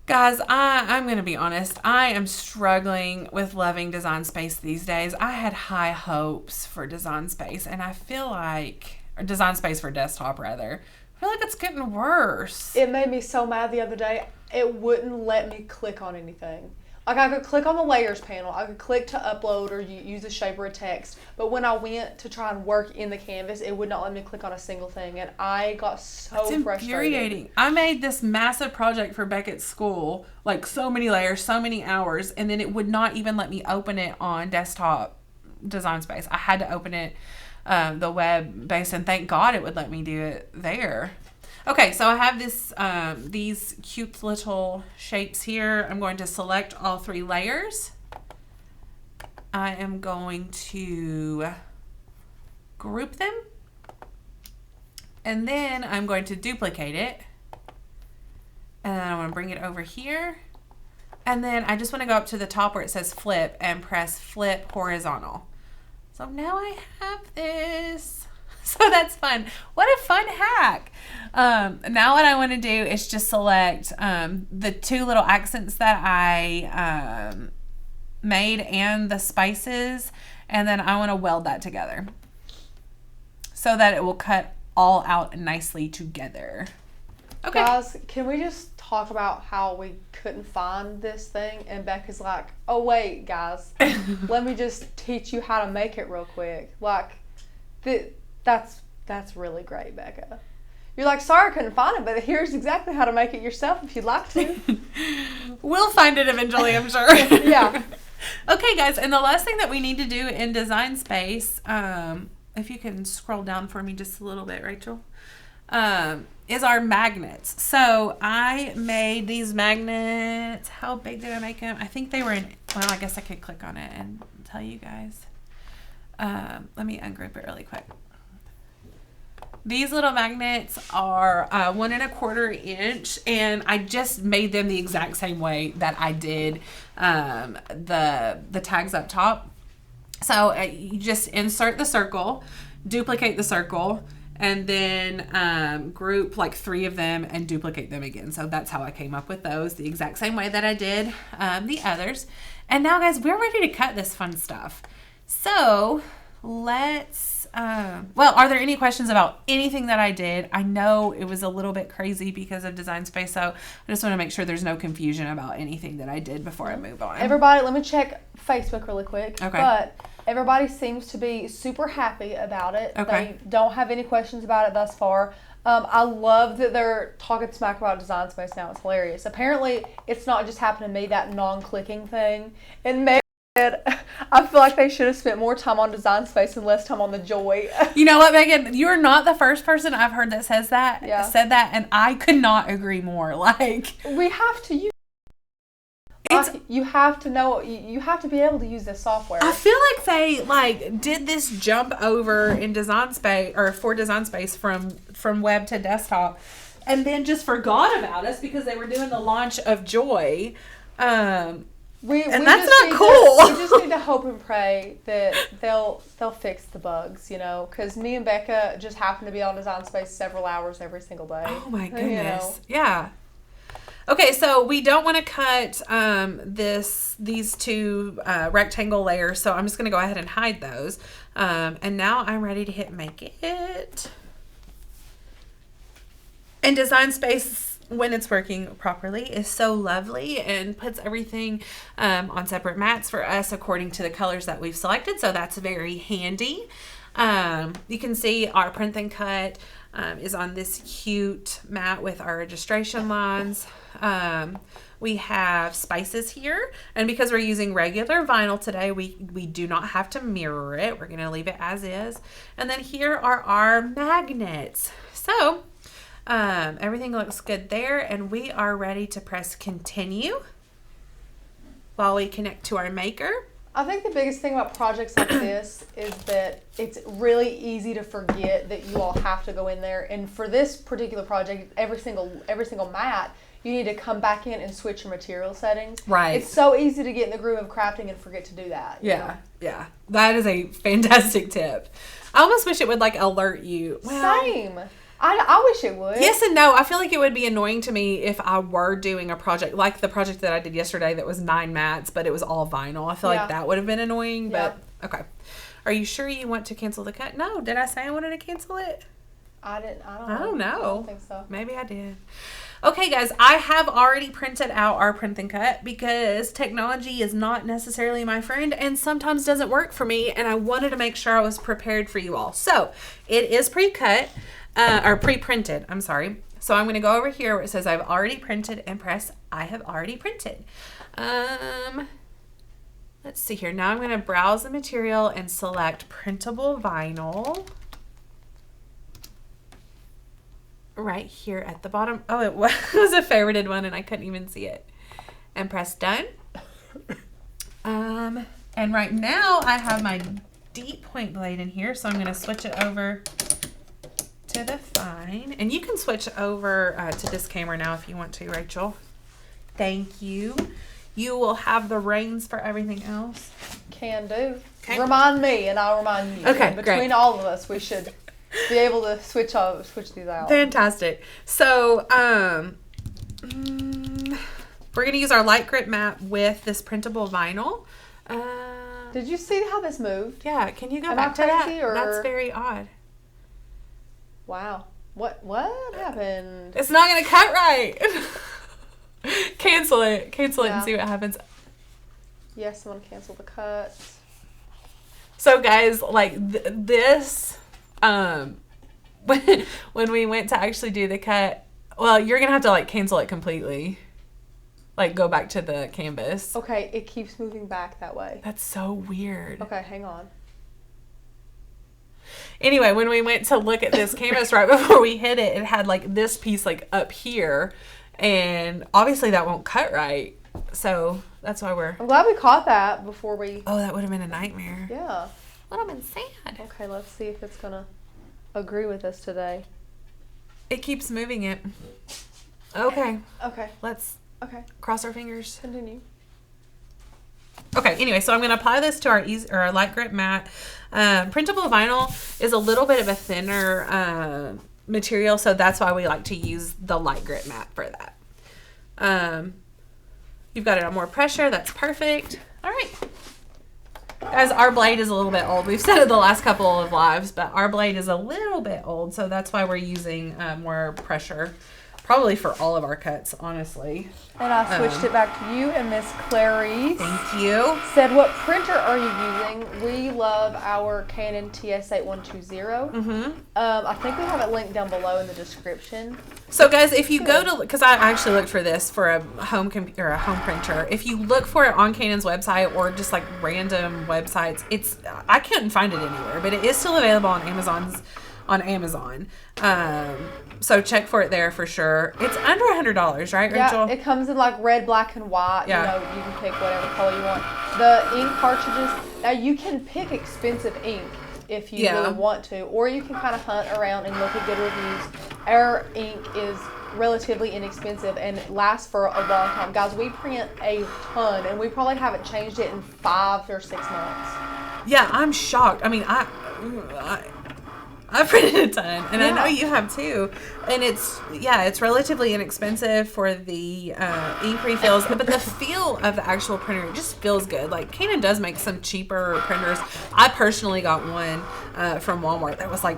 Guys, I'm going to be honest. I am struggling with loving Design Space these days. I had high hopes for Design Space, and I feel like, or Design Space for desktop rather, I feel like it's getting worse. It made me so mad the other day. It wouldn't let me click on anything. Like I could click on the layers panel. I could click to upload or use a shape or a text. But when I went to try and work in the canvas, it would not let me click on a single thing. And I got so It's frustrated. infuriating. I made this massive project for Beckett's school, like so many layers, so many hours, and then it would not even let me open it on desktop Design Space. I had to open it the web base, and thank God it would let me do it there. Okay, so I have this these cute little shapes here. I'm going to select all three layers. I am going to group them And then I'm going to duplicate it. And then I'm going to bring it over here. And then I just want to go up to the top where it says flip and press flip horizontal. So now I have this. So that's fun. What a fun hack. Now what I want to do is just select the two little accents that I made and the spices. And then I want to weld that together so that it will cut all out nicely together. Okay. Guys, can we just talk about how we couldn't find this thing? And Becca's like, oh, wait, guys. Let me just teach you how to make it real quick. Like, that's really great, Becca. You're like, sorry I couldn't find it, but here's exactly how to make it yourself if you'd like to. We'll find it eventually, I'm sure. Yeah. Okay, guys, and the last thing that we need to do in Design Space, if you can scroll down for me just a little bit, Rachel, is our magnets. So I made these magnets. How big did I make them? I think they were in, well, I guess I could click on it and tell you guys. Let me ungroup it really quick. These little magnets are 1 1/4 inch, and I just made them the exact same way that I did the tags up top. So you just insert the circle, duplicate the circle, and then group like 3 of them and duplicate them again. So that's how I came up with those, the exact same way that I did the others. And now, guys, we're ready to cut this fun stuff. So let's well, are there any questions about anything that I did? I know it was a little bit crazy because of Design Space, so I just want to make sure there's no confusion about anything that I did before I move on. Everybody, let me check Facebook really quick. Okay. But everybody seems to be super happy about it. Okay. They don't have any questions about it thus far. I love that they're talking smack about Design Space now. It's hilarious. Apparently, it's not just happened to me, that non-clicking thing. And maybe I feel like they should have spent more time on Design Space and less time on the joy. You know what, Megan? You're not the first person I've heard that said that, and I could not agree more. Like, we have to use. You have to know. You have to be able to use this software. I feel like they did this jump over in Design Space or for Design Space from web to desktop, and then just forgot about us because they were doing the launch of Joy. And that's not cool. We just need to hope and pray that they'll fix the bugs, you know, because me and Becca just happen to be on Design Space several hours every single day. Oh my goodness! You know? Yeah. Okay, so we don't want to cut these two rectangle layers, so I'm just going to go ahead and hide those. And now I'm ready to hit Make It. And Design Space, when it's working properly, is so lovely and puts everything on separate mats for us according to the colors that we've selected, so that's very handy. You can see our print and cut is on this cute mat with our registration lines. We have spices here, and because we're using regular vinyl today, we do not have to mirror it. We're going to leave it as is. And then here are our magnets. So everything looks good there, and we are ready to press continue while we connect to our maker. I think the biggest thing about projects like this is that it's really easy to forget that you all have to go in there. And for this particular project, every single mat, you need to come back in and switch your material settings. Right. It's so easy to get in the groove of crafting and forget to do that. Yeah, yeah. That is a fantastic tip. I almost wish it would alert you. Well, same. I wish it would. Yes and no. I feel like it would be annoying to me if I were doing a project like the project that I did yesterday that was 9 mats, but it was all vinyl. I feel like that would have been annoying, but okay. Are you sure you want to cancel the cut? No. Did I say I wanted to cancel it? I didn't. I don't know. I don't think so. Maybe I did. Okay, guys, I have already printed out our print and cut because technology is not necessarily my friend and sometimes doesn't work for me, and I wanted to make sure I was prepared for you all. So it is pre-cut. Or pre-printed, I'm sorry. So I'm going to go over here where it says I've already printed and press I have already printed. Let's see here. Now I'm going to browse the material and select printable vinyl. Right here at the bottom. Oh, it was a favorited one and I couldn't even see it. And press done. And right now I have my deep point blade in here, so I'm going to switch it over it a fine. And you can switch over to this camera now if you want to, Rachel. Thank you. You will have the reins for everything else. Can do. Okay. Remind me and I'll remind you. Okay, Between great. all of us, we should be able to switch these out. Fantastic. So, we're going to use our light grit mat with this printable vinyl. Did you see how this moved? Yeah, can you go Am back I to that? crazy, or- That's very odd. Wow. What happened? It's not going to cut right. Cancel it. Cancel it and Yeah. see what happens. Yes, someone canceled the cut. So, guys, like this, when we went to actually do the cut, well, you're going to have to, like, cancel it completely. Like, go back to the canvas. Okay, it keeps moving back that way. That's so weird. Okay, hang on. Anyway, when we went to look at this canvas right before we hit it, it had, like, this piece, like, up here. And obviously that won't cut right. So that's why we're... I'm glad we caught that before we... Oh, that would have been a nightmare. Yeah. Would have been sad. Okay, let's see if it's going to agree with us today. It keeps moving it. Okay. Okay. Let's Okay. cross our fingers. Continue. Okay, anyway, so I'm going to apply this to our light grit mat. Printable vinyl is a little bit of a thinner material, so that's why we like to use the light grit mat for that. You've got it on more pressure. That's perfect. All right. Guys, our blade is a little bit old. We've said it the last couple of lives, but our blade is a little bit old, so that's why we're using more pressure. Probably for all of our cuts, honestly. And I switched it back to you and Miss Clarice. Thank you. Said, what printer are you using? We love our Canon TS8120. Mm-hmm. I think we have it linked down below in the description. So, guys, if you go to, because I actually looked for this for a home computer, a home printer. If you look for it on Canon's website or just like random websites, I couldn't find it anywhere, but it is still available on Amazon. So check for it there for sure. It's under $100, right, Rachel? Yeah, it comes in like red, black, and white. Yeah. You know, you can pick whatever color you want. The ink cartridges, now you can pick expensive ink if you really want to, or you can kind of hunt around and look at good reviews. Our ink is relatively inexpensive and lasts for a long time. Guys, we print a ton, and we probably haven't changed it in 5 or 6 months. Yeah, I'm shocked. I mean, I printed a ton, and I know you have too. And it's relatively inexpensive for the ink refills, but the feel of the actual printer, it just feels good. Like, Canon does make some cheaper printers. I personally got one from Walmart that was like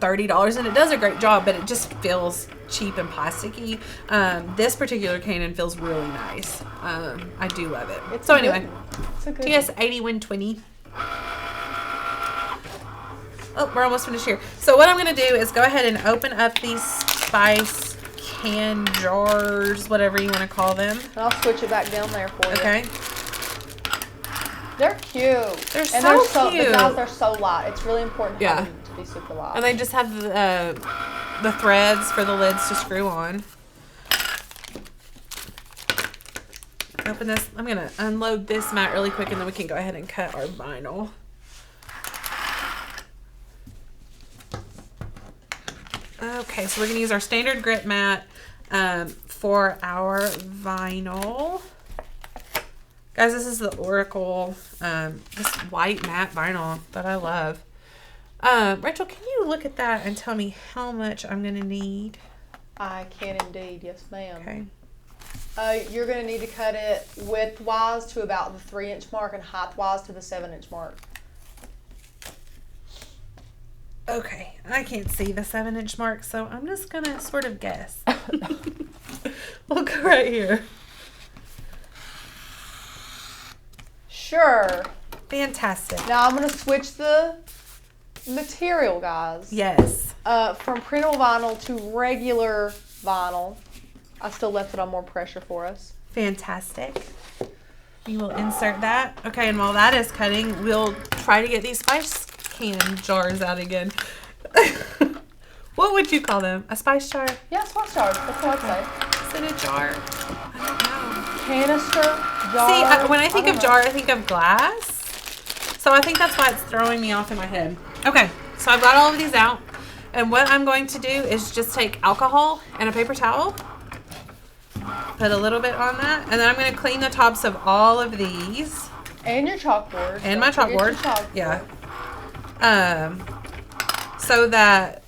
$30, and it does a great job, but it just feels cheap and plasticky. This particular Canon feels really nice. I do love it. It's anyway, it's a good TS8120. Oh, we're almost finished here. So what I'm going to do is go ahead and open up these spice can jars, whatever you want to call them. And I'll switch it back down there for you. Okay. They're cute. They're and so cute. The guys, they're so light. It's really important for them to be super light. And they just have the threads for the lids to screw on. Open this. I'm going to unload this mat really quick, and then we can go ahead and cut our vinyl. Okay, so we're going to use our standard grit mat for our vinyl. Guys, this is the Oracle, this white matte vinyl that I love. Rachel, can you look at that and tell me how much I'm going to need? I can indeed. Yes, ma'am. Okay. You're going to need to cut it width-wise to about the 3-inch mark and height-wise to the 7-inch mark. Okay, I can't see the 7-inch mark, so I'm just going to sort of guess. We'll go right here. Sure. Fantastic. Now I'm going to switch the material, guys. Yes. From printable vinyl to regular vinyl. I still left it on more pressure for us. Fantastic. We will insert that. Okay, and while that is cutting, we'll try to get these spice can jars out again. What would you call them? A spice jar? Yeah, spice jars. That's what I'd say. Is it a jar? I don't know. Canister, jar. See, when I think of jar, I think of glass. So I think that's why it's throwing me off in my head. Okay, so I've got all of these out. And what I'm going to do is just take alcohol and a paper towel, put a little bit on that, and then I'm going to clean the tops of all of these. And your chalkboard. And my chalkboard. Yeah. So that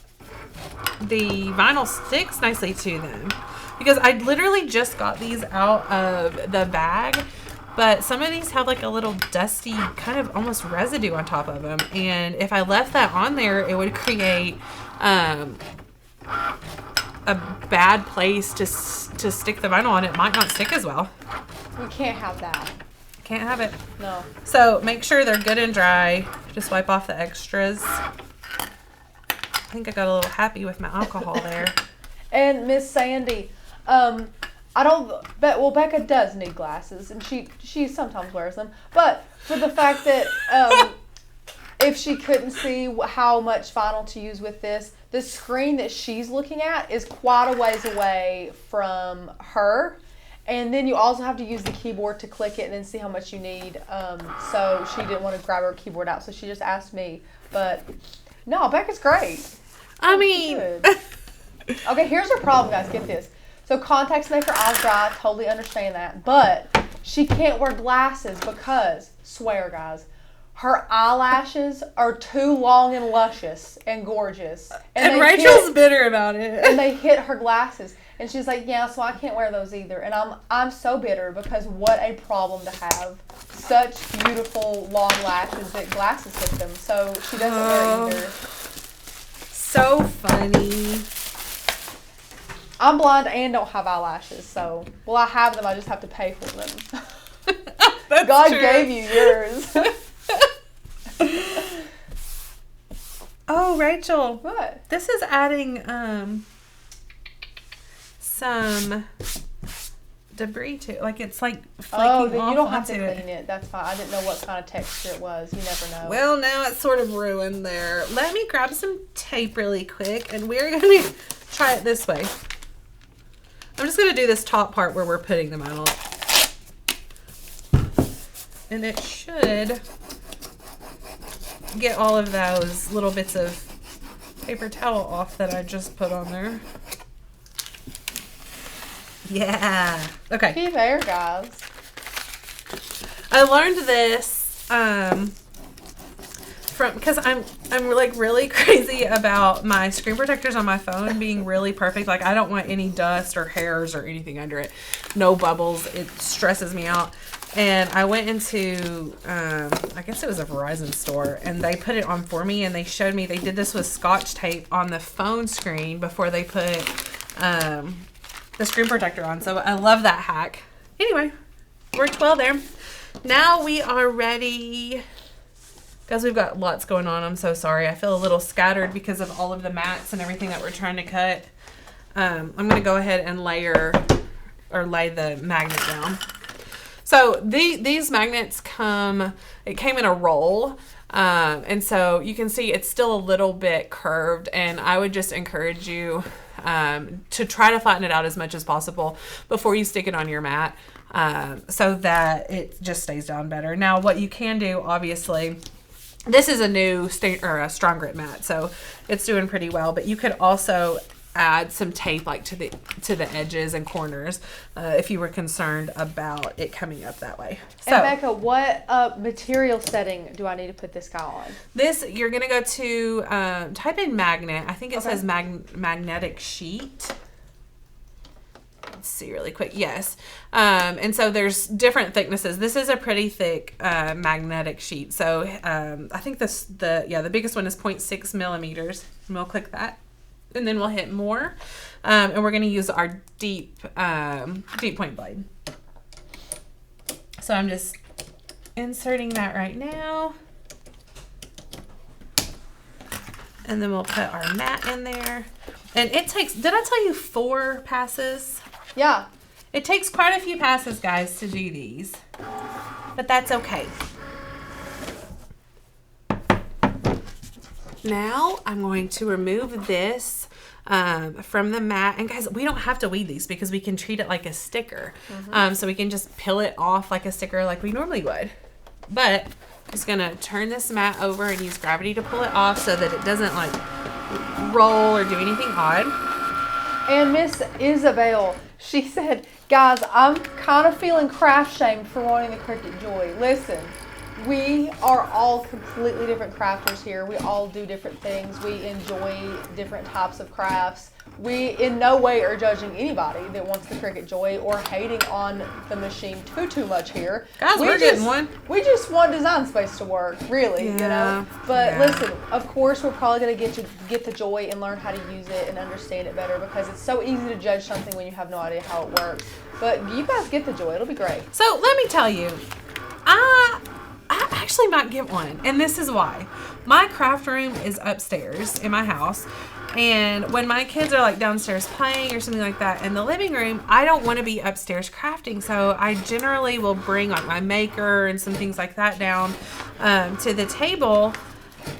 the vinyl sticks nicely to them. Because I literally just got these out of the bag, but some of these have like a little dusty kind of almost residue on top of them. And if I left that on there, it would create a bad place to stick the vinyl on. It might not stick as well. We can't have that. Can't have it. No. So make sure they're good and dry. Just wipe off the extras. I think I got a little happy with my alcohol there. And Miss Sandy, Becca does need glasses, and she sometimes wears them. But for the fact that if she couldn't see how much vinyl to use with this, the screen that she's looking at is quite a ways away from her. And then you also have to use the keyboard to click it and then see how much you need. So she didn't want to grab her keyboard out, so she just asked me. But no, Becca's great. I mean, okay, here's her problem, guys. Get this. So contacts make her eyes dry. Totally understand that. But she can't wear glasses because, swear, guys, her eyelashes are too long and luscious and gorgeous. And Rachel's bitter about it. And they hit her glasses. And she's like, yeah, so I can't wear those either. And I'm so bitter because what a problem to have such beautiful long lashes that glasses hit them. So she doesn't wear either. So funny. I'm blind and don't have eyelashes, so well, I have them. I just have to pay for them. God true. Gave you yours. Oh, Rachel. What? This is adding some debris to it. Like it's like flaking off. Oh, then you don't have to clean it. That's fine. I didn't know what kind of texture it was. You never know. Well, now it's sort of ruined there. Let me grab some tape really quick, and we're going to try it this way. I'm just going to do this top part where we're putting them out. And it should get all of those little bits of paper towel off that I just put on there. Yeah. Okay. Be there, guys. I learned this because I'm like really crazy about my screen protectors on my phone being really perfect. Like I don't want any dust or hairs or anything under it. No bubbles. It stresses me out. And I went into, I guess it was a Verizon store, and they put it on for me, and they showed me they did this with Scotch tape on the phone screen before they put the screen protector on. So I love that hack. Anyway, worked well there. Now we are ready. Guys, we've got lots going on. I'm so sorry. I feel a little scattered because of all of the mats and everything that we're trying to cut. I'm going to go ahead and lay the magnet down. So these magnets it came in a roll. And so you can see it's still a little bit curved, and I would just encourage you to try to flatten it out as much as possible before you stick it on your mat, so that it just stays down better. Now, what you can do, obviously, this is a new a strong grip mat, so it's doing pretty well, but you could also add some tape like to the edges and corners if you were concerned about it coming up that way. So, and Becca, what material setting do I need to put this guy on? This, you're going to go to type in magnet. I think it says magnetic sheet. Let's see really quick. Yes. And so there's different thicknesses. This is a pretty thick magnetic sheet. So I think the biggest one is 0.6 millimeters. And we'll click that. And then we'll hit more, and we're going to use our deep point blade. So I'm just inserting that right now, and then we'll put our mat in there. And it takes, did I tell you 4 passes? Yeah. It takes quite a few passes, guys, to do these, but that's okay. Now I'm going to remove this from the mat. And guys, we don't have to weed these because we can treat it like a sticker. Mm-hmm. So we can just peel it off like a sticker like we normally would. But I'm just going to turn this mat over and use gravity to pull it off so that it doesn't like roll or do anything odd. And Miss Isabel, she said, guys, I'm kind of feeling craft shamed for wanting the Cricut Joy. Listen, we are all completely different crafters here. We all do different things. We enjoy different types of crafts. We in no way are judging anybody that wants the Cricut Joy or hating on the machine too much here. Guys, we're getting one. We just want Design Space to work, really, you know. But listen, of course, we're probably going to get the Joy and learn how to use it and understand it better, because it's so easy to judge something when you have no idea how it works. But you guys get the Joy. It'll be great. So let me tell you, I actually might get one, and this is why. My craft room is upstairs in my house, and when my kids are like downstairs playing or something like that in the living room, I don't want to be upstairs crafting, so I generally will bring like my maker and some things like that down to the table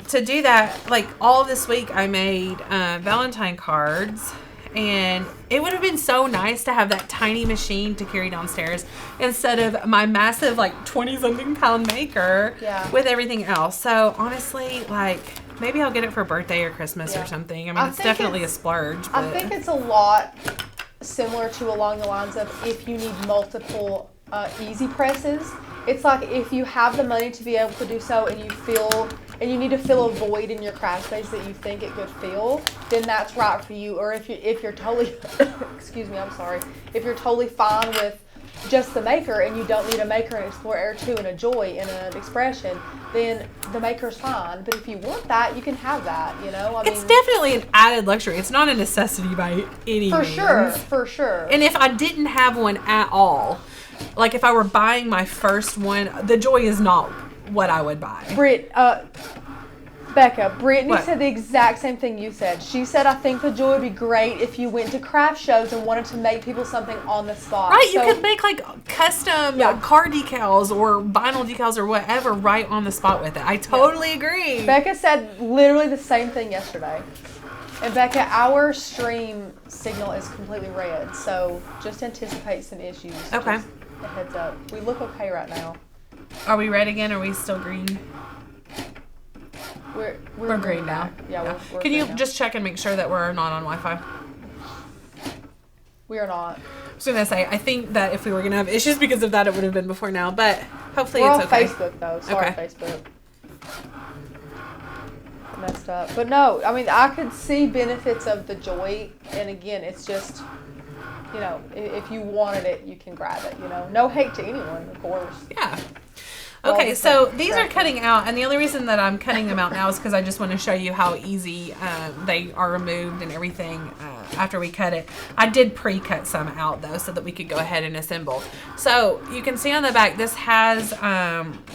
to do that. Like all this week I made Valentine cards, and it would have been so nice to have that tiny machine to carry downstairs instead of my massive like 20-something pound maker with everything else. So honestly, like maybe I'll get it for birthday or Christmas or something. I mean, it's definitely a splurge. But I think it's a lot similar to along the lines of if you need multiple easy presses. It's like if you have the money to be able to do so, and you need to fill a void in your craft space that you think it could fill, then that's right for you. Or if you're totally excuse me, I'm sorry. If you're totally fine with just the maker and you don't need a maker, an Explorer Air 2, and a Joy and an Expression, then the maker's fine. But if you want that, you can have that, you know? I mean, it's definitely an added luxury. It's not a necessity by any means. For sure. And if I didn't have one at all, like if I were buying my first one, the Joy is not what I would buy. Becca, Brittany said the exact same thing you said. She said, I think the Joy would be great if you went to craft shows and wanted to make people something on the spot. Right, you could make like custom car decals or vinyl decals or whatever right on the spot with it. I totally agree. Becca said literally the same thing yesterday. And Becca, our stream signal is completely red, so just anticipate some issues. Okay. Just a heads up. We look okay right now. Are we red again? Or are we still green? We're green now. Yeah. We're Can you now. just check and make sure that we're not on Wi-Fi? We are not. I was gonna say, I think that if we were gonna have issues because of that, it would have been before now. But hopefully we're it's on okay. Facebook though. Sorry, Facebook. Messed up. But no, I mean, I could see benefits of the Joy, and again, it's just, you know, if you wanted it, you can grab it. You know, no hate to anyone, of course. Yeah. Okay, so these are cutting out, and the only reason that I'm cutting them out now is because I just want to show you how easy they are removed and everything after we cut it. I did pre-cut some out, though, so that we could go ahead and assemble. So you can see on the back, this has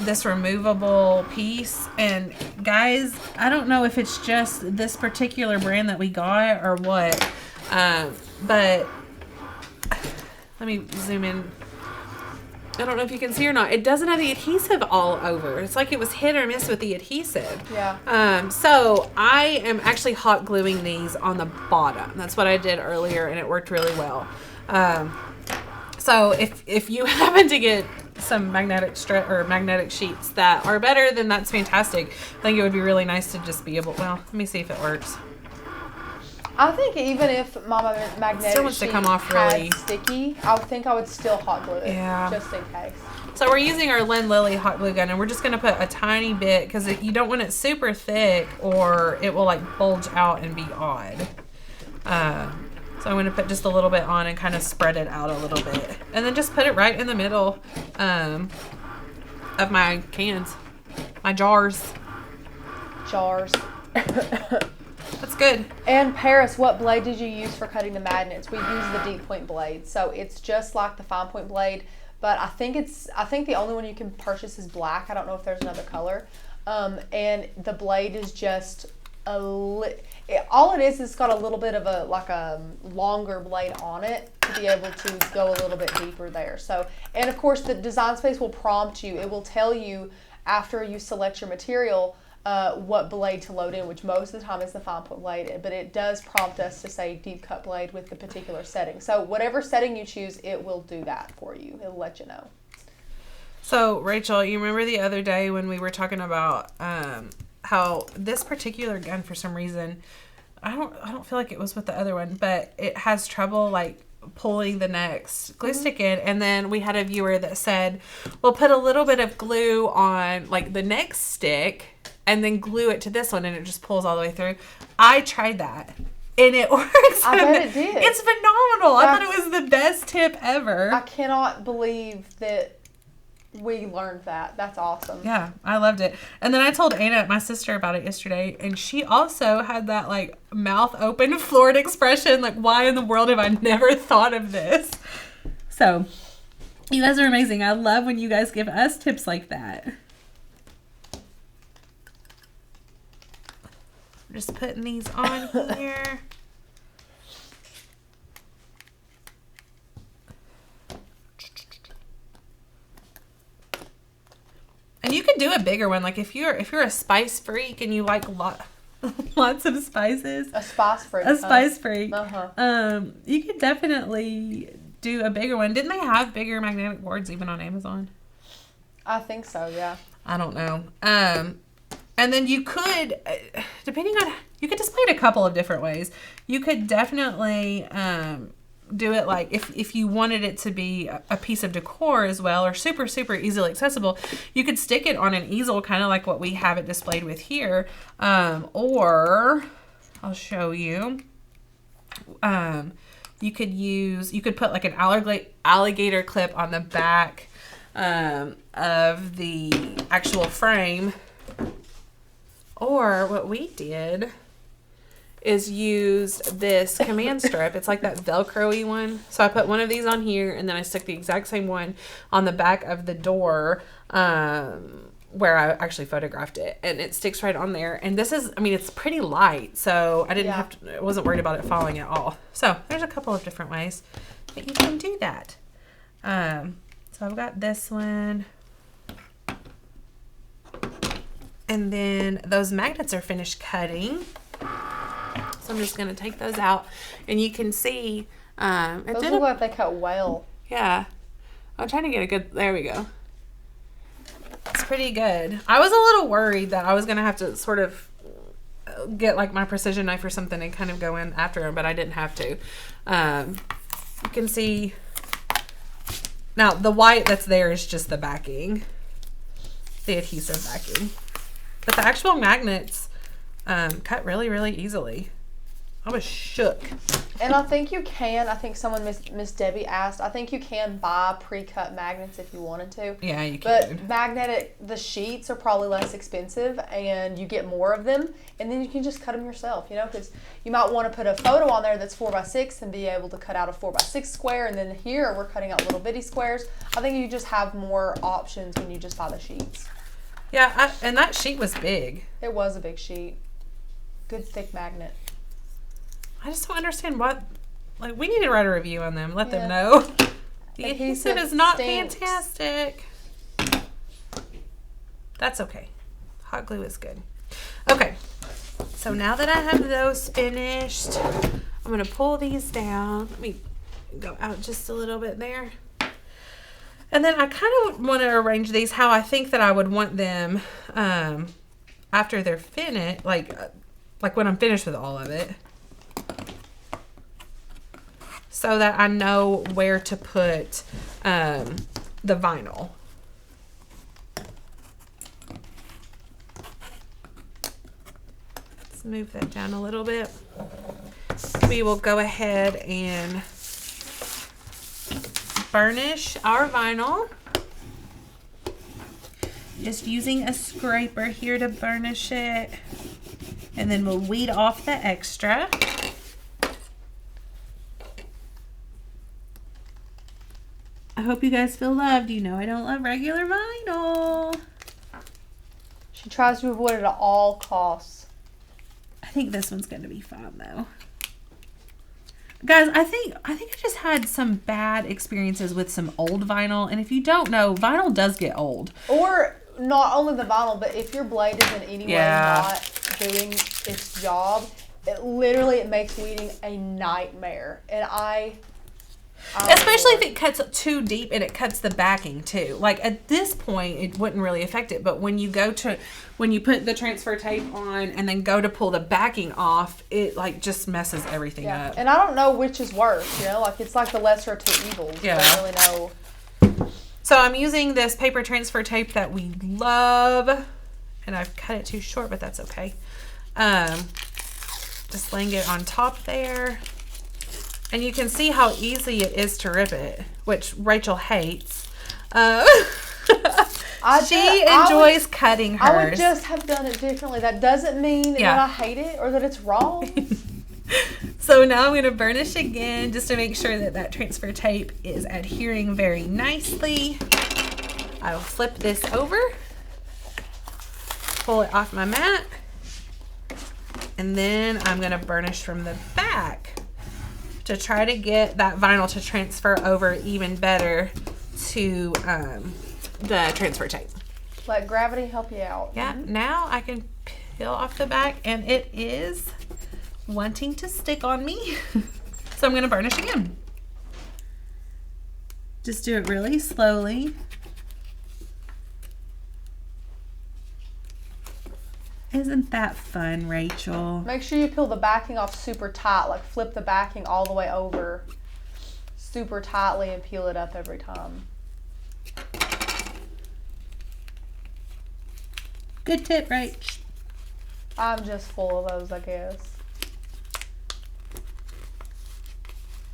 this removable piece, and guys, I don't know if it's just this particular brand that we got or what, but let me zoom in. I don't know if you can see or not. It doesn't have the adhesive all over. It's like it was hit or miss with the adhesive. Yeah. So I am actually hot gluing these on the bottom. That's what I did earlier, and it worked really well. So if you happen to get some magnetic sheets that are better, then that's fantastic. I think it would be really nice to just be able. Well, let me see if it works. I think even if Mama magnetic still wants to come off had really sticky, I think I would still hot glue it, just in case. So we're using our Lynn Lily hot glue gun, and we're just going to put a tiny bit because you don't want it super thick or it will like bulge out and be odd. So I'm going to put just a little bit on and kind of spread it out a little bit, and then just put it right in the middle of my cans, my jars. That's good. And Paris, what blade did you use for cutting the magnets? We use the deep point blade, so it's just like the fine point blade, but I think the only one you can purchase is black. I don't know if there's another color. And the blade is just all it is. It's got a little bit of a longer blade on it to be able to go a little bit deeper there. So, and of course, the Design Space will prompt you. It will tell you after you select your material what blade to load in, which most of the time is the fine point blade, but it does prompt us to say deep cut blade with the particular setting. So whatever setting you choose, it will do that for you. It'll let you know. So Rachel, you remember the other day when we were talking about how this particular gun, for some reason, I don't feel like it was with the other one, but it has trouble like pulling the next glue stick in. And then we had a viewer that said, we'll put a little bit of glue on like the next stick and then glue it to this one, and it just pulls all the way through. I tried that and it works. I bet it did. It's phenomenal. I thought it was the best tip ever. I cannot believe that we learned that. That's awesome. Yeah, I loved it. And then I told Anna, my sister, about it yesterday, and she also had that like mouth open, floored expression. Like, why in the world have I never thought of this? So, you guys are amazing. I love when you guys give us tips like that. I'm just putting these on here. And you can do a bigger one, like if you're a spice freak and you like lots of spices. A spice freak. A spice freak. Uh-huh. You could definitely do a bigger one. Didn't they have bigger magnetic boards even on Amazon? I think so, yeah. I don't know. And then you could, depending on, you could display it a couple of different ways. You could definitely do it like if you wanted it to be a piece of decor as well, or super, super easily accessible, you could stick it on an easel, kind of like what we have it displayed with here. Or I'll show you. You could put like an alligator clip on the back of the actual frame. Or what we did is use this command strip. It's like that Velcro-y one. So I put one of these on here, and then I stuck the exact same one on the back of the door where I actually photographed it. And it sticks right on there. And this is, I mean, it's pretty light, so I didn't have to, I wasn't worried about it falling at all. So there's a couple of different ways that you can do that. So I've got this one. And then those magnets are finished cutting. So I'm just going to take those out. And you can see... those look like they cut well. Yeah. I'm trying to get a good... There we go. It's pretty good. I was a little worried that I was going to have to sort of get like my precision knife or something and kind of go in after them, but I didn't have to. You can see... Now, the white that's there is just the backing. The adhesive backing. But the actual magnets cut really, really easily. I was shook. And I think you can, I think someone, Miss Debbie asked, I think you can buy pre-cut magnets if you wanted to. Yeah, you can. But the sheets are probably less expensive, and you get more of them, and then you can just cut them yourself, you know, because you might want to put a photo on there that's 4x6 and be able to cut out a 4x6 square, and then here we're cutting out little bitty squares. I think you just have more options when you just buy the sheets. Yeah, and that sheet was big. It was a big sheet. Good thick magnet. I just don't understand what, like, we need to write a review on them. Let them know. The adhesive is not fantastic. That's okay. Hot glue is good. Okay, so now that I have those finished, I'm going to pull these down. Let me go out just a little bit there. And then I kind of want to arrange these how I think that I would want them after they're finished, like when I'm finished with all of it, so that I know where to put the vinyl. Let's move that down a little bit. We will go ahead and burnish our vinyl. Just using a scraper here to burnish it. And then we'll weed off the extra. I hope you guys feel loved. You know I don't love regular vinyl. She tries to avoid it at all costs. I think this one's going to be fun though. Guys, I think I just had some bad experiences with some old vinyl, and if you don't know, vinyl does get old. Or not only the vinyl, but if your blade is in any way not doing its job, it makes weeding a nightmare. And Especially if it cuts too deep and it cuts the backing too. Like at this point, it wouldn't really affect it. But when you put the transfer tape on and then go to pull the backing off, it like just messes everything up. And I don't know which is worse, you know, like it's like the lesser of two evils. Yeah. I don't really know. So I'm using this paper transfer tape that we love, and I've cut it too short, but that's okay. Just laying it on top there. And you can see how easy it is to rip it, which Rachel hates. She enjoys cutting hers. I would just have done it differently. That doesn't mean that I hate it or that it's wrong. So now I'm going to burnish again just to make sure that that transfer tape is adhering very nicely. I will flip this over, pull it off my mat, and then I'm going to burnish from the back to try to get that vinyl to transfer over even better to the transfer tape. Let gravity help you out. Yeah, now I can peel off the back, and it is wanting to stick on me. So I'm going to burnish again. Just do it really slowly. Isn't that fun, Rachel? Make sure you peel the backing off super tight, like flip the backing all the way over super tightly and peel it up every time. Good tip, Rach. I'm just full of those, I guess.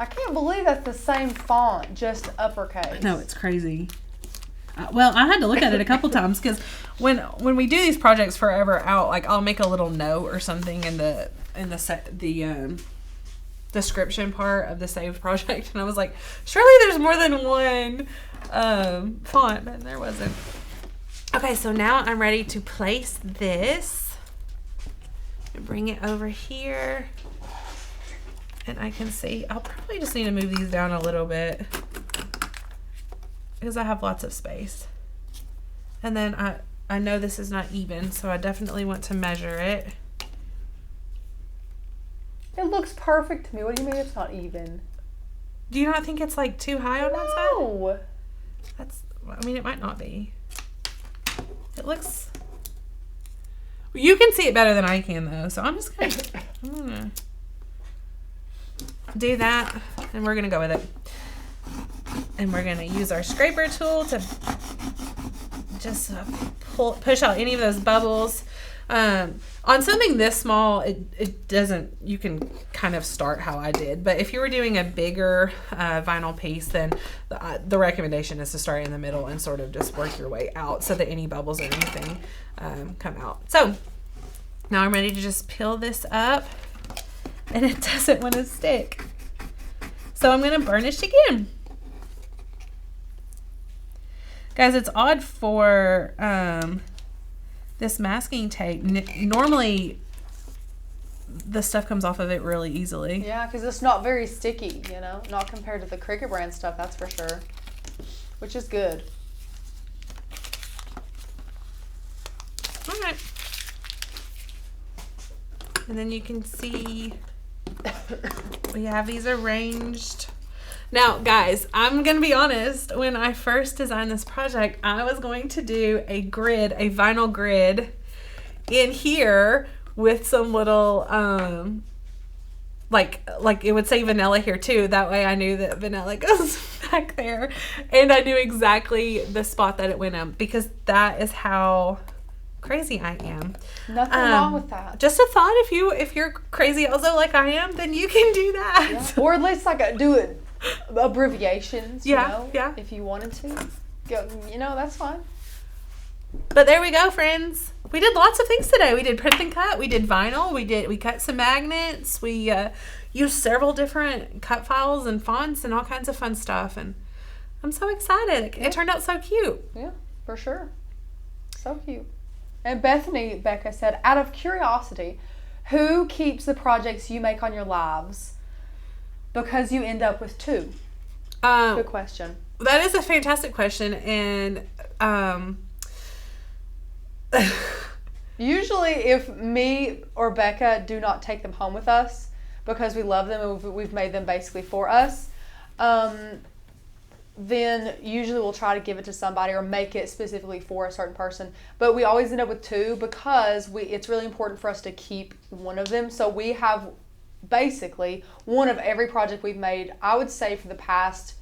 I can't believe that's the same font, just uppercase. No, it's crazy. Well, I had to look at it a couple times because when we do these projects forever out, like I'll make a little note or something in the description part of the saved project, and I was like, surely there's more than one font, but there wasn't. Okay, so now I'm ready to place this. Bring it over here, and I can see I'll probably just need to move these down a little bit because I have lots of space. And then I know this is not even, so I definitely want to measure it. It looks perfect to me. What do you mean it's not even? Do you not think it's like too high on that side? No. I mean, it might not be. It looks... You can see it better than I can, though, so I'm gonna do that, and we're gonna go with it. And we're gonna use our scraper tool to just push out any of those bubbles. On something this small, it doesn't, you can kind of start how I did, but if you were doing a bigger vinyl piece, then the recommendation is to start in the middle and sort of just work your way out so that any bubbles or anything come out. So now I'm ready to just peel this up, and it doesn't want to stick. So I'm going to burnish again. Guys, it's odd for this masking tape. Normally, the stuff comes off of it really easily. Yeah, because it's not very sticky, you know, not compared to the Cricut brand stuff, that's for sure, which is good. All right. And then you can see we have these arranged. Now, guys, I'm going to be honest. When I first designed this project, I was going to do a grid, a vinyl grid in here with some little, like it would say vanilla here too. That way I knew that vanilla goes back there. And I knew exactly the spot that it went in because that is how crazy I am. Nothing wrong with that. Just a thought, if you're crazy also like I am, then you can do that. Yeah. Or at least do it. Abbreviations, you know, yeah. If you wanted to, go, you know, that's fine. But there we go, friends. We did lots of things today. We did print and cut. We did vinyl. We cut some magnets. We used several different cut files and fonts and all kinds of fun stuff. And I'm so excited. It turned out so cute. Yeah, for sure. So cute. And Becca said, out of curiosity, who keeps the projects you make on your lives? Because you end up with two. Good question. That is a fantastic question. And usually if me or Becca do not take them home with us because we love them and we've made them basically for us, then usually we'll try to give it to somebody or make it specifically for a certain person. But we always end up with 2 because it's really important for us to keep one of them. So we have basically one of every project we've made, I would say for the past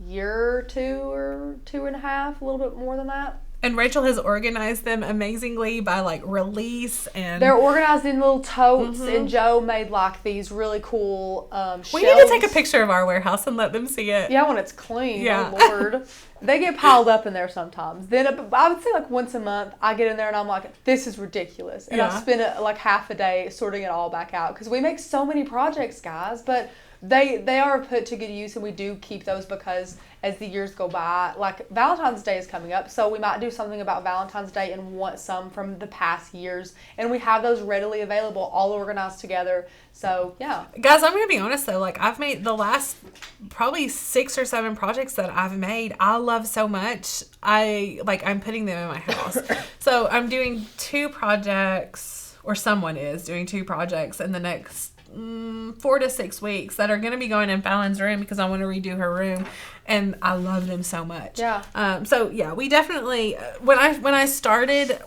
year or 2 or 2.5, a little bit more than that. And Rachel has organized them amazingly by like release, and they're organized in little totes. And Joe made like these really cool shelves. We need to take a picture of our warehouse and let them see it. Yeah, when it's clean. Yeah. Oh Lord, they get piled up in there sometimes. Then I would say like once a month I get in there and I'm like, this is ridiculous, and I spend like half a day sorting it all back out because we make so many projects, guys, but. They are put to good use, and we do keep those because as the years go by, like Valentine's Day is coming up, so we might do something about Valentine's Day and want some from the past years, and we have those readily available, all organized together. So yeah, guys, I'm gonna be honest though, like I've made the last probably 6 or 7 projects that I've made, I love so much. I'm putting them in my house. So I'm doing 2 projects, or someone is doing 2 projects in the next 4 to 6 weeks that are going to be going in Fallon's room because I want to redo her room, and I love them so much. Yeah. So yeah, we definitely when I started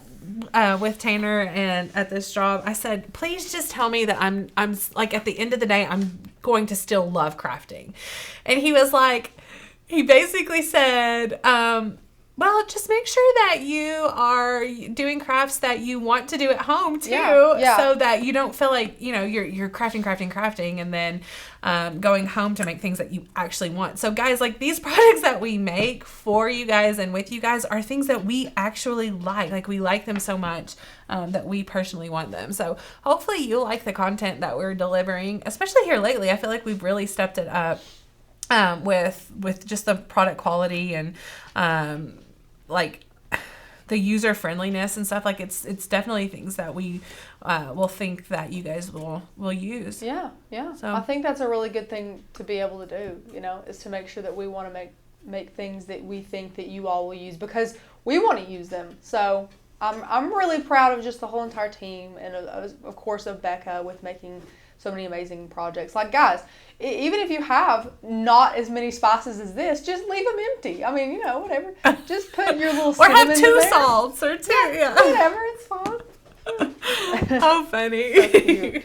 with Tanner and at this job, I said, please just tell me that I'm like at the end of the day I'm going to still love crafting, and he was like, he basically said, well, just make sure that you are doing crafts that you want to do at home too, so that you don't feel like, you're crafting, and then going home to make things that you actually want. So guys, like these projects that we make for you guys and with you guys are things that we actually like. Like we like them so much that we personally want them. So hopefully you like the content that we're delivering, especially here lately. I feel like we've really stepped it up with just the product quality and like the user friendliness and stuff. Like it's definitely things that we will think that you guys will use. Yeah. So I think that's a really good thing to be able to do, is to make sure that we want to make things that we think that you all will use because we want to use them. So I'm really proud of just the whole entire team, and of course of Becca with making so many amazing projects. Like guys, even if you have not as many spices as this, just leave them empty. I mean, whatever. Just put your little or have cinnamon 2 in there. salts or 2. Yeah. Whatever, it's fine. How funny. So cute.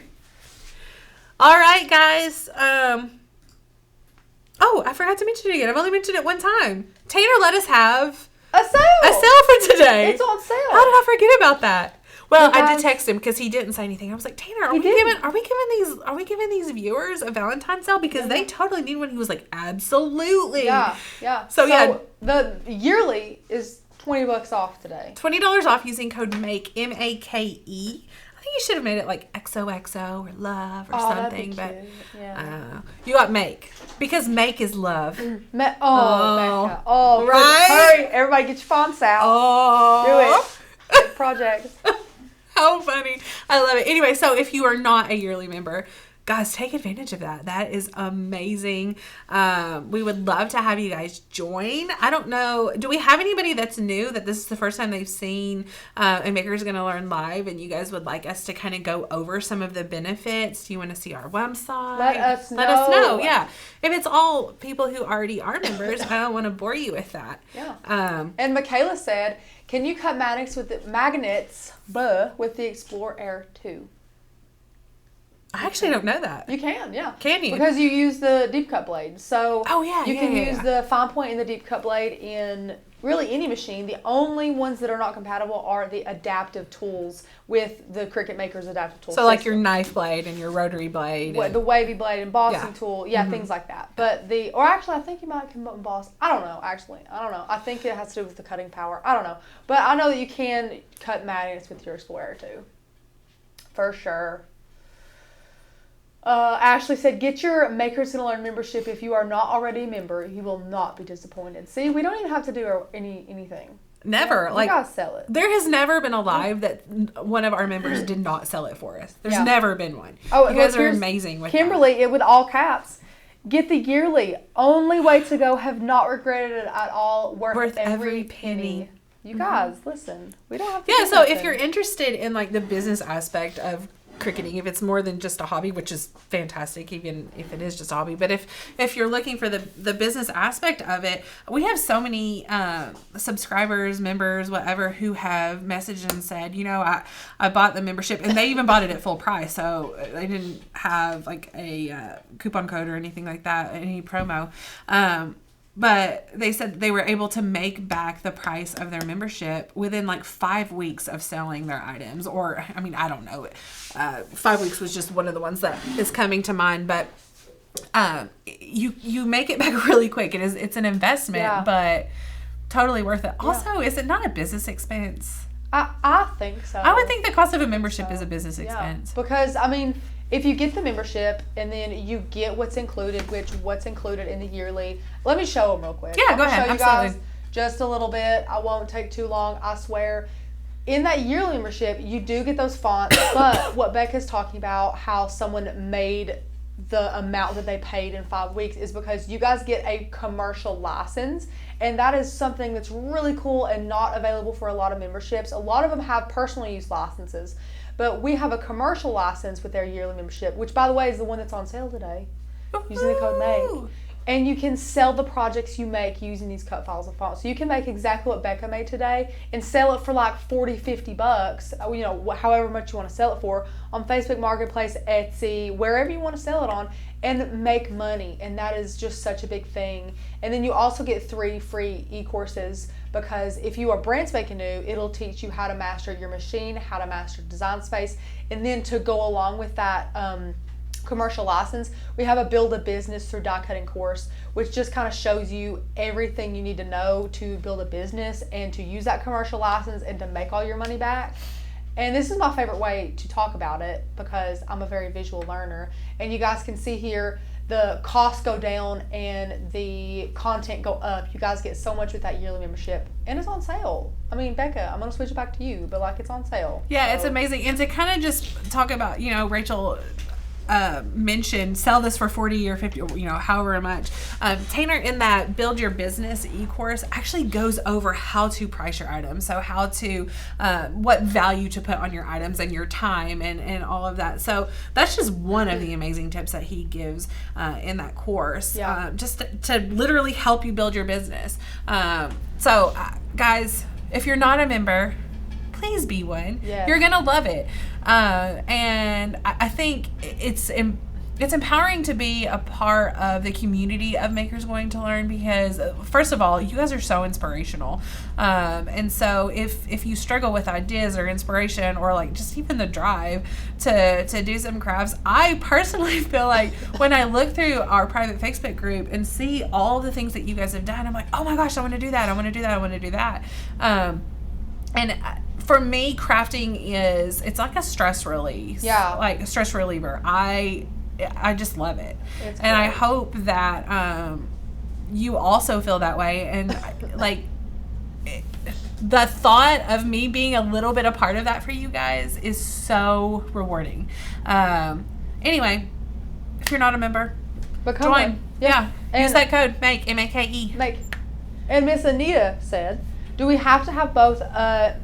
All right, guys. Oh, I forgot to mention it again. I've only mentioned it one time. Tanner let us have a sale for today. It's on sale. How did I forget about that? Well, Because I did text him because he didn't say anything. I was like, Tanner, are we giving these viewers a Valentine's sale because they totally need one? He was like, absolutely. Yeah. So yeah, the yearly is $20 off today. $20 off using code MAKE, MAKE. I think you should have made it like XOXO or love or something, but you got MAKE because MAKE is love. Becca. Right? Hurry, everybody get your fonts out. Do it. Good project. How funny. I love it. Anyway, so if you are not a yearly member, guys, take advantage of that. That is amazing. We would love to have you guys join. I don't know. Do we have anybody that's new that this is the first time they've seen a Maker's Gonna Learn live, and you guys would like us to kind of go over some of the benefits? Do you want to see our website? Let us know. Yeah. If it's all people who already are members, I don't want to bore you with that. Yeah. And Michaela said, can you cut magnets with the Explore Air 2? I actually don't know that. You can, yeah. Can you? Because you use the deep cut blade. So you can use yeah. the fine point and the deep cut blade in really any machine. The only ones that are not compatible are the adaptive tools with the Cricut Maker's adaptive tool. So like your knife blade and your rotary blade. The wavy blade, embossing tool. Yeah, things like that. But I think you might emboss. I don't know, actually. I think it has to do with the cutting power. I don't know. But I know that you can cut magnets with your Square too. For sure. Ashley said, get your Maker's Gonna Learn membership. If you are not already a member, you will not be disappointed. See, we don't even have to do anything. Never. You gotta sell it. There has never been a live that one of our members did not sell it for us. There's never been one. Oh, you guys are amazing with Kimberly, it with all caps. Get the yearly. Only way to go. Have not regretted it at all. Worth every penny. You guys, listen. We don't have to. Yeah, so if you're interested in like the business aspect of cricketing, if it's more than just a hobby, which is fantastic, even if it is just a hobby. But if you're looking for the business aspect of it, we have so many subscribers, members, whatever, who have messaged and said, I bought the membership, and they even bought it at full price. So they didn't have like a coupon code or anything like that, any promo. But they said they were able to make back the price of their membership within like 5 weeks of selling their items. Or, I mean, I don't know. 5 weeks was just one of the ones that is coming to mind. But you make it back really quick. It's an investment, but totally worth it. Also, is it not a business expense? I think so. I would think the cost of a membership is a business expense. Because, I mean, if you get the membership and then you get what's included in the yearly, let me show them real quick. Yeah, go ahead. Show you guys just a little bit. I won't take too long, I swear. In that yearly membership, you do get those fonts, but what Becca's talking about, how someone made the amount that they paid in 5 weeks, is because you guys get a commercial license, and that is something that's really cool and not available for a lot of memberships. A lot of them have personal use licenses, but we have a commercial license with their yearly membership, which, by the way, is the one that's on sale today, using the code MAKE. And you can sell the projects you make using these cut files of fonts. So you can make exactly what Becca made today and sell it for like $40-$50, however much you want to sell it for, on Facebook Marketplace, Etsy, wherever you want to sell it on, and make money. And that is just such a big thing. And then you also get 3 free e-courses, because if you are brand spanking new, it'll teach you how to master your machine, how to master Design Space, and then to go along with that commercial license, we have a build a business through die cutting course, which just kind of shows you everything you need to know to build a business and to use that commercial license and to make all your money back. And this is my favorite way to talk about it, because I'm a very visual learner, and you guys can see here the costs go down and the content go up. You guys get so much with that yearly membership, and it's on sale. I mean, Becca, I'm gonna switch it back to you, but like, it's on sale. Yeah, so it's amazing. And to kind of just talk about, Rachel mentioned sell this for 40 or 50, however much. Tanner, in that Build Your Business e-course, actually goes over how to price your items. So how to, what value to put on your items and your time and all of that. So that's just one of the amazing tips that he gives in that course, just to literally help you build your business. So guys, if you're not a member, please be one. Yes. You're gonna love it, and I think it's empowering to be a part of the community of Makers Going to Learn, because first of all, you guys are so inspirational, and so if you struggle with ideas or inspiration, or like just even the drive to do some crafts, I personally feel like when I look through our private Facebook group and see all the things that you guys have done, I'm like, oh my gosh, I want to do that, I want to do that, I want to do that. And for me, crafting it's like a stress release. Yeah. Like a stress reliever. I just love it. It's and great. I hope that you also feel that way. And like the thought of me being a little bit a part of that for you guys is so rewarding. Anyway, if you're not a member, become join. one. Yeah. Use that code MAKE, M-A-K-E. MAKE. And Miss Anita said, do we have to have both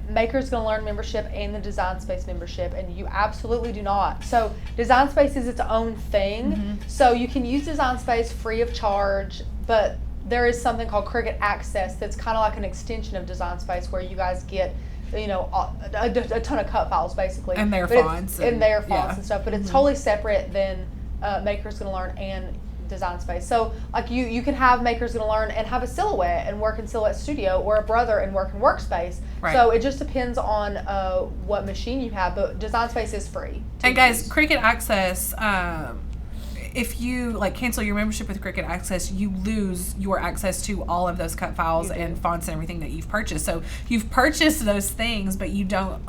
Makers Gonna Learn membership and the Design Space membership? And you absolutely do not. So Design Space is its own thing. Mm-hmm. So you can use Design Space free of charge, but there is something called Cricut Access that's kind of like an extension of Design Space, where you guys get a ton of cut files basically. And their fonts. And their fonts and stuff. But it's totally separate than Makers Gonna Learn and Design Space. So like you can have Makers Gonna Learn and have a Silhouette and work in Silhouette Studio, or a Brother and work in Workspace. Right. So it just depends on what machine you have, but Design Space is free. And guys, Cricut Access, if you like cancel your membership with Cricut Access, you lose your access to all of those cut files and fonts and everything that you've purchased. So you've purchased those things, but you don't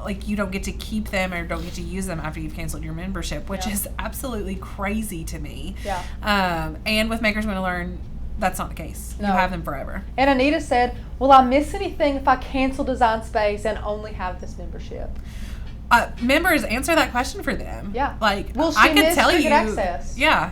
get to keep them or don't get to use them after you've canceled your membership, which is absolutely crazy to me. Yeah. And with Makers Gonna Learn, that's not the case. No. You have them forever. And Anita said, will I miss anything if I cancel Design Space and only have this membership? Members, answer that question for them. Yeah. Like, will she I could miss tell Cricut you. Access? Yeah.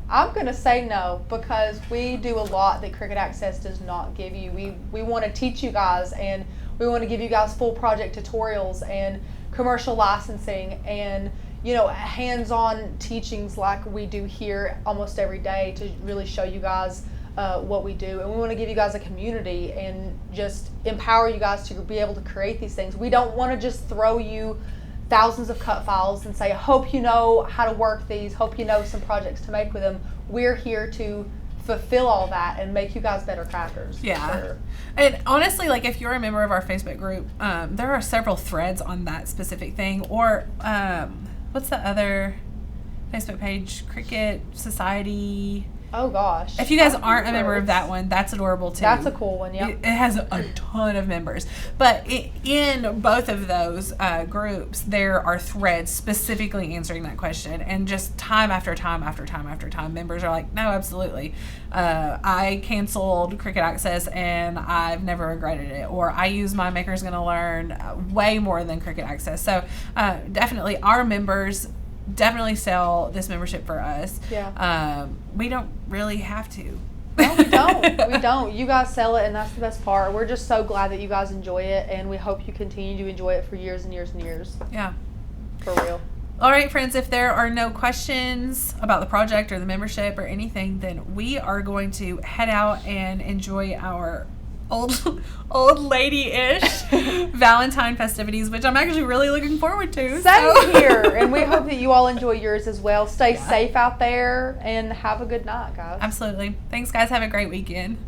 I'm going to say no, because we do a lot that Cricut Access does not give you. We want to teach you guys, and we want to give you guys full project tutorials and commercial licensing, and hands-on teachings like we do here almost every day to really show you guys what we do. And we want to give you guys a community and just empower you guys to be able to create these things. We don't want to just throw you thousands of cut files and say, hope you know how to work these, hope you know some projects to make with them. We're here to fulfill all that and make you guys better crafters. Yeah. Sure. And honestly, like if you're a member of our Facebook group, there are several threads on that specific thing. Or what's the other Facebook page? Cricut Society. Oh gosh. If you guys aren't a member of that one, that's adorable too. That's a cool one, yeah. It has a ton of members. But in both of those groups, there are threads specifically answering that question. And just time after time after time after time, members are like, no, absolutely. I canceled Cricut Access and I've never regretted it. Or I use my Maker's Gonna Learn way more than Cricut Access. So definitely our members definitely sell this membership for us. Yeah. We don't really have to. No, we don't. We don't. You guys sell it, and that's the best part. We're just so glad that you guys enjoy it, and we hope you continue to enjoy it for years and years and years. Yeah. For real. All right, friends, if there are no questions about the project or the membership or anything, then we are going to head out and enjoy our old lady-ish Valentine festivities, which I'm actually really looking forward to. Same here, and we hope that you all enjoy yours as well. Stay safe out there and have a good night, guys. Absolutely. Thanks, guys. Have a great weekend.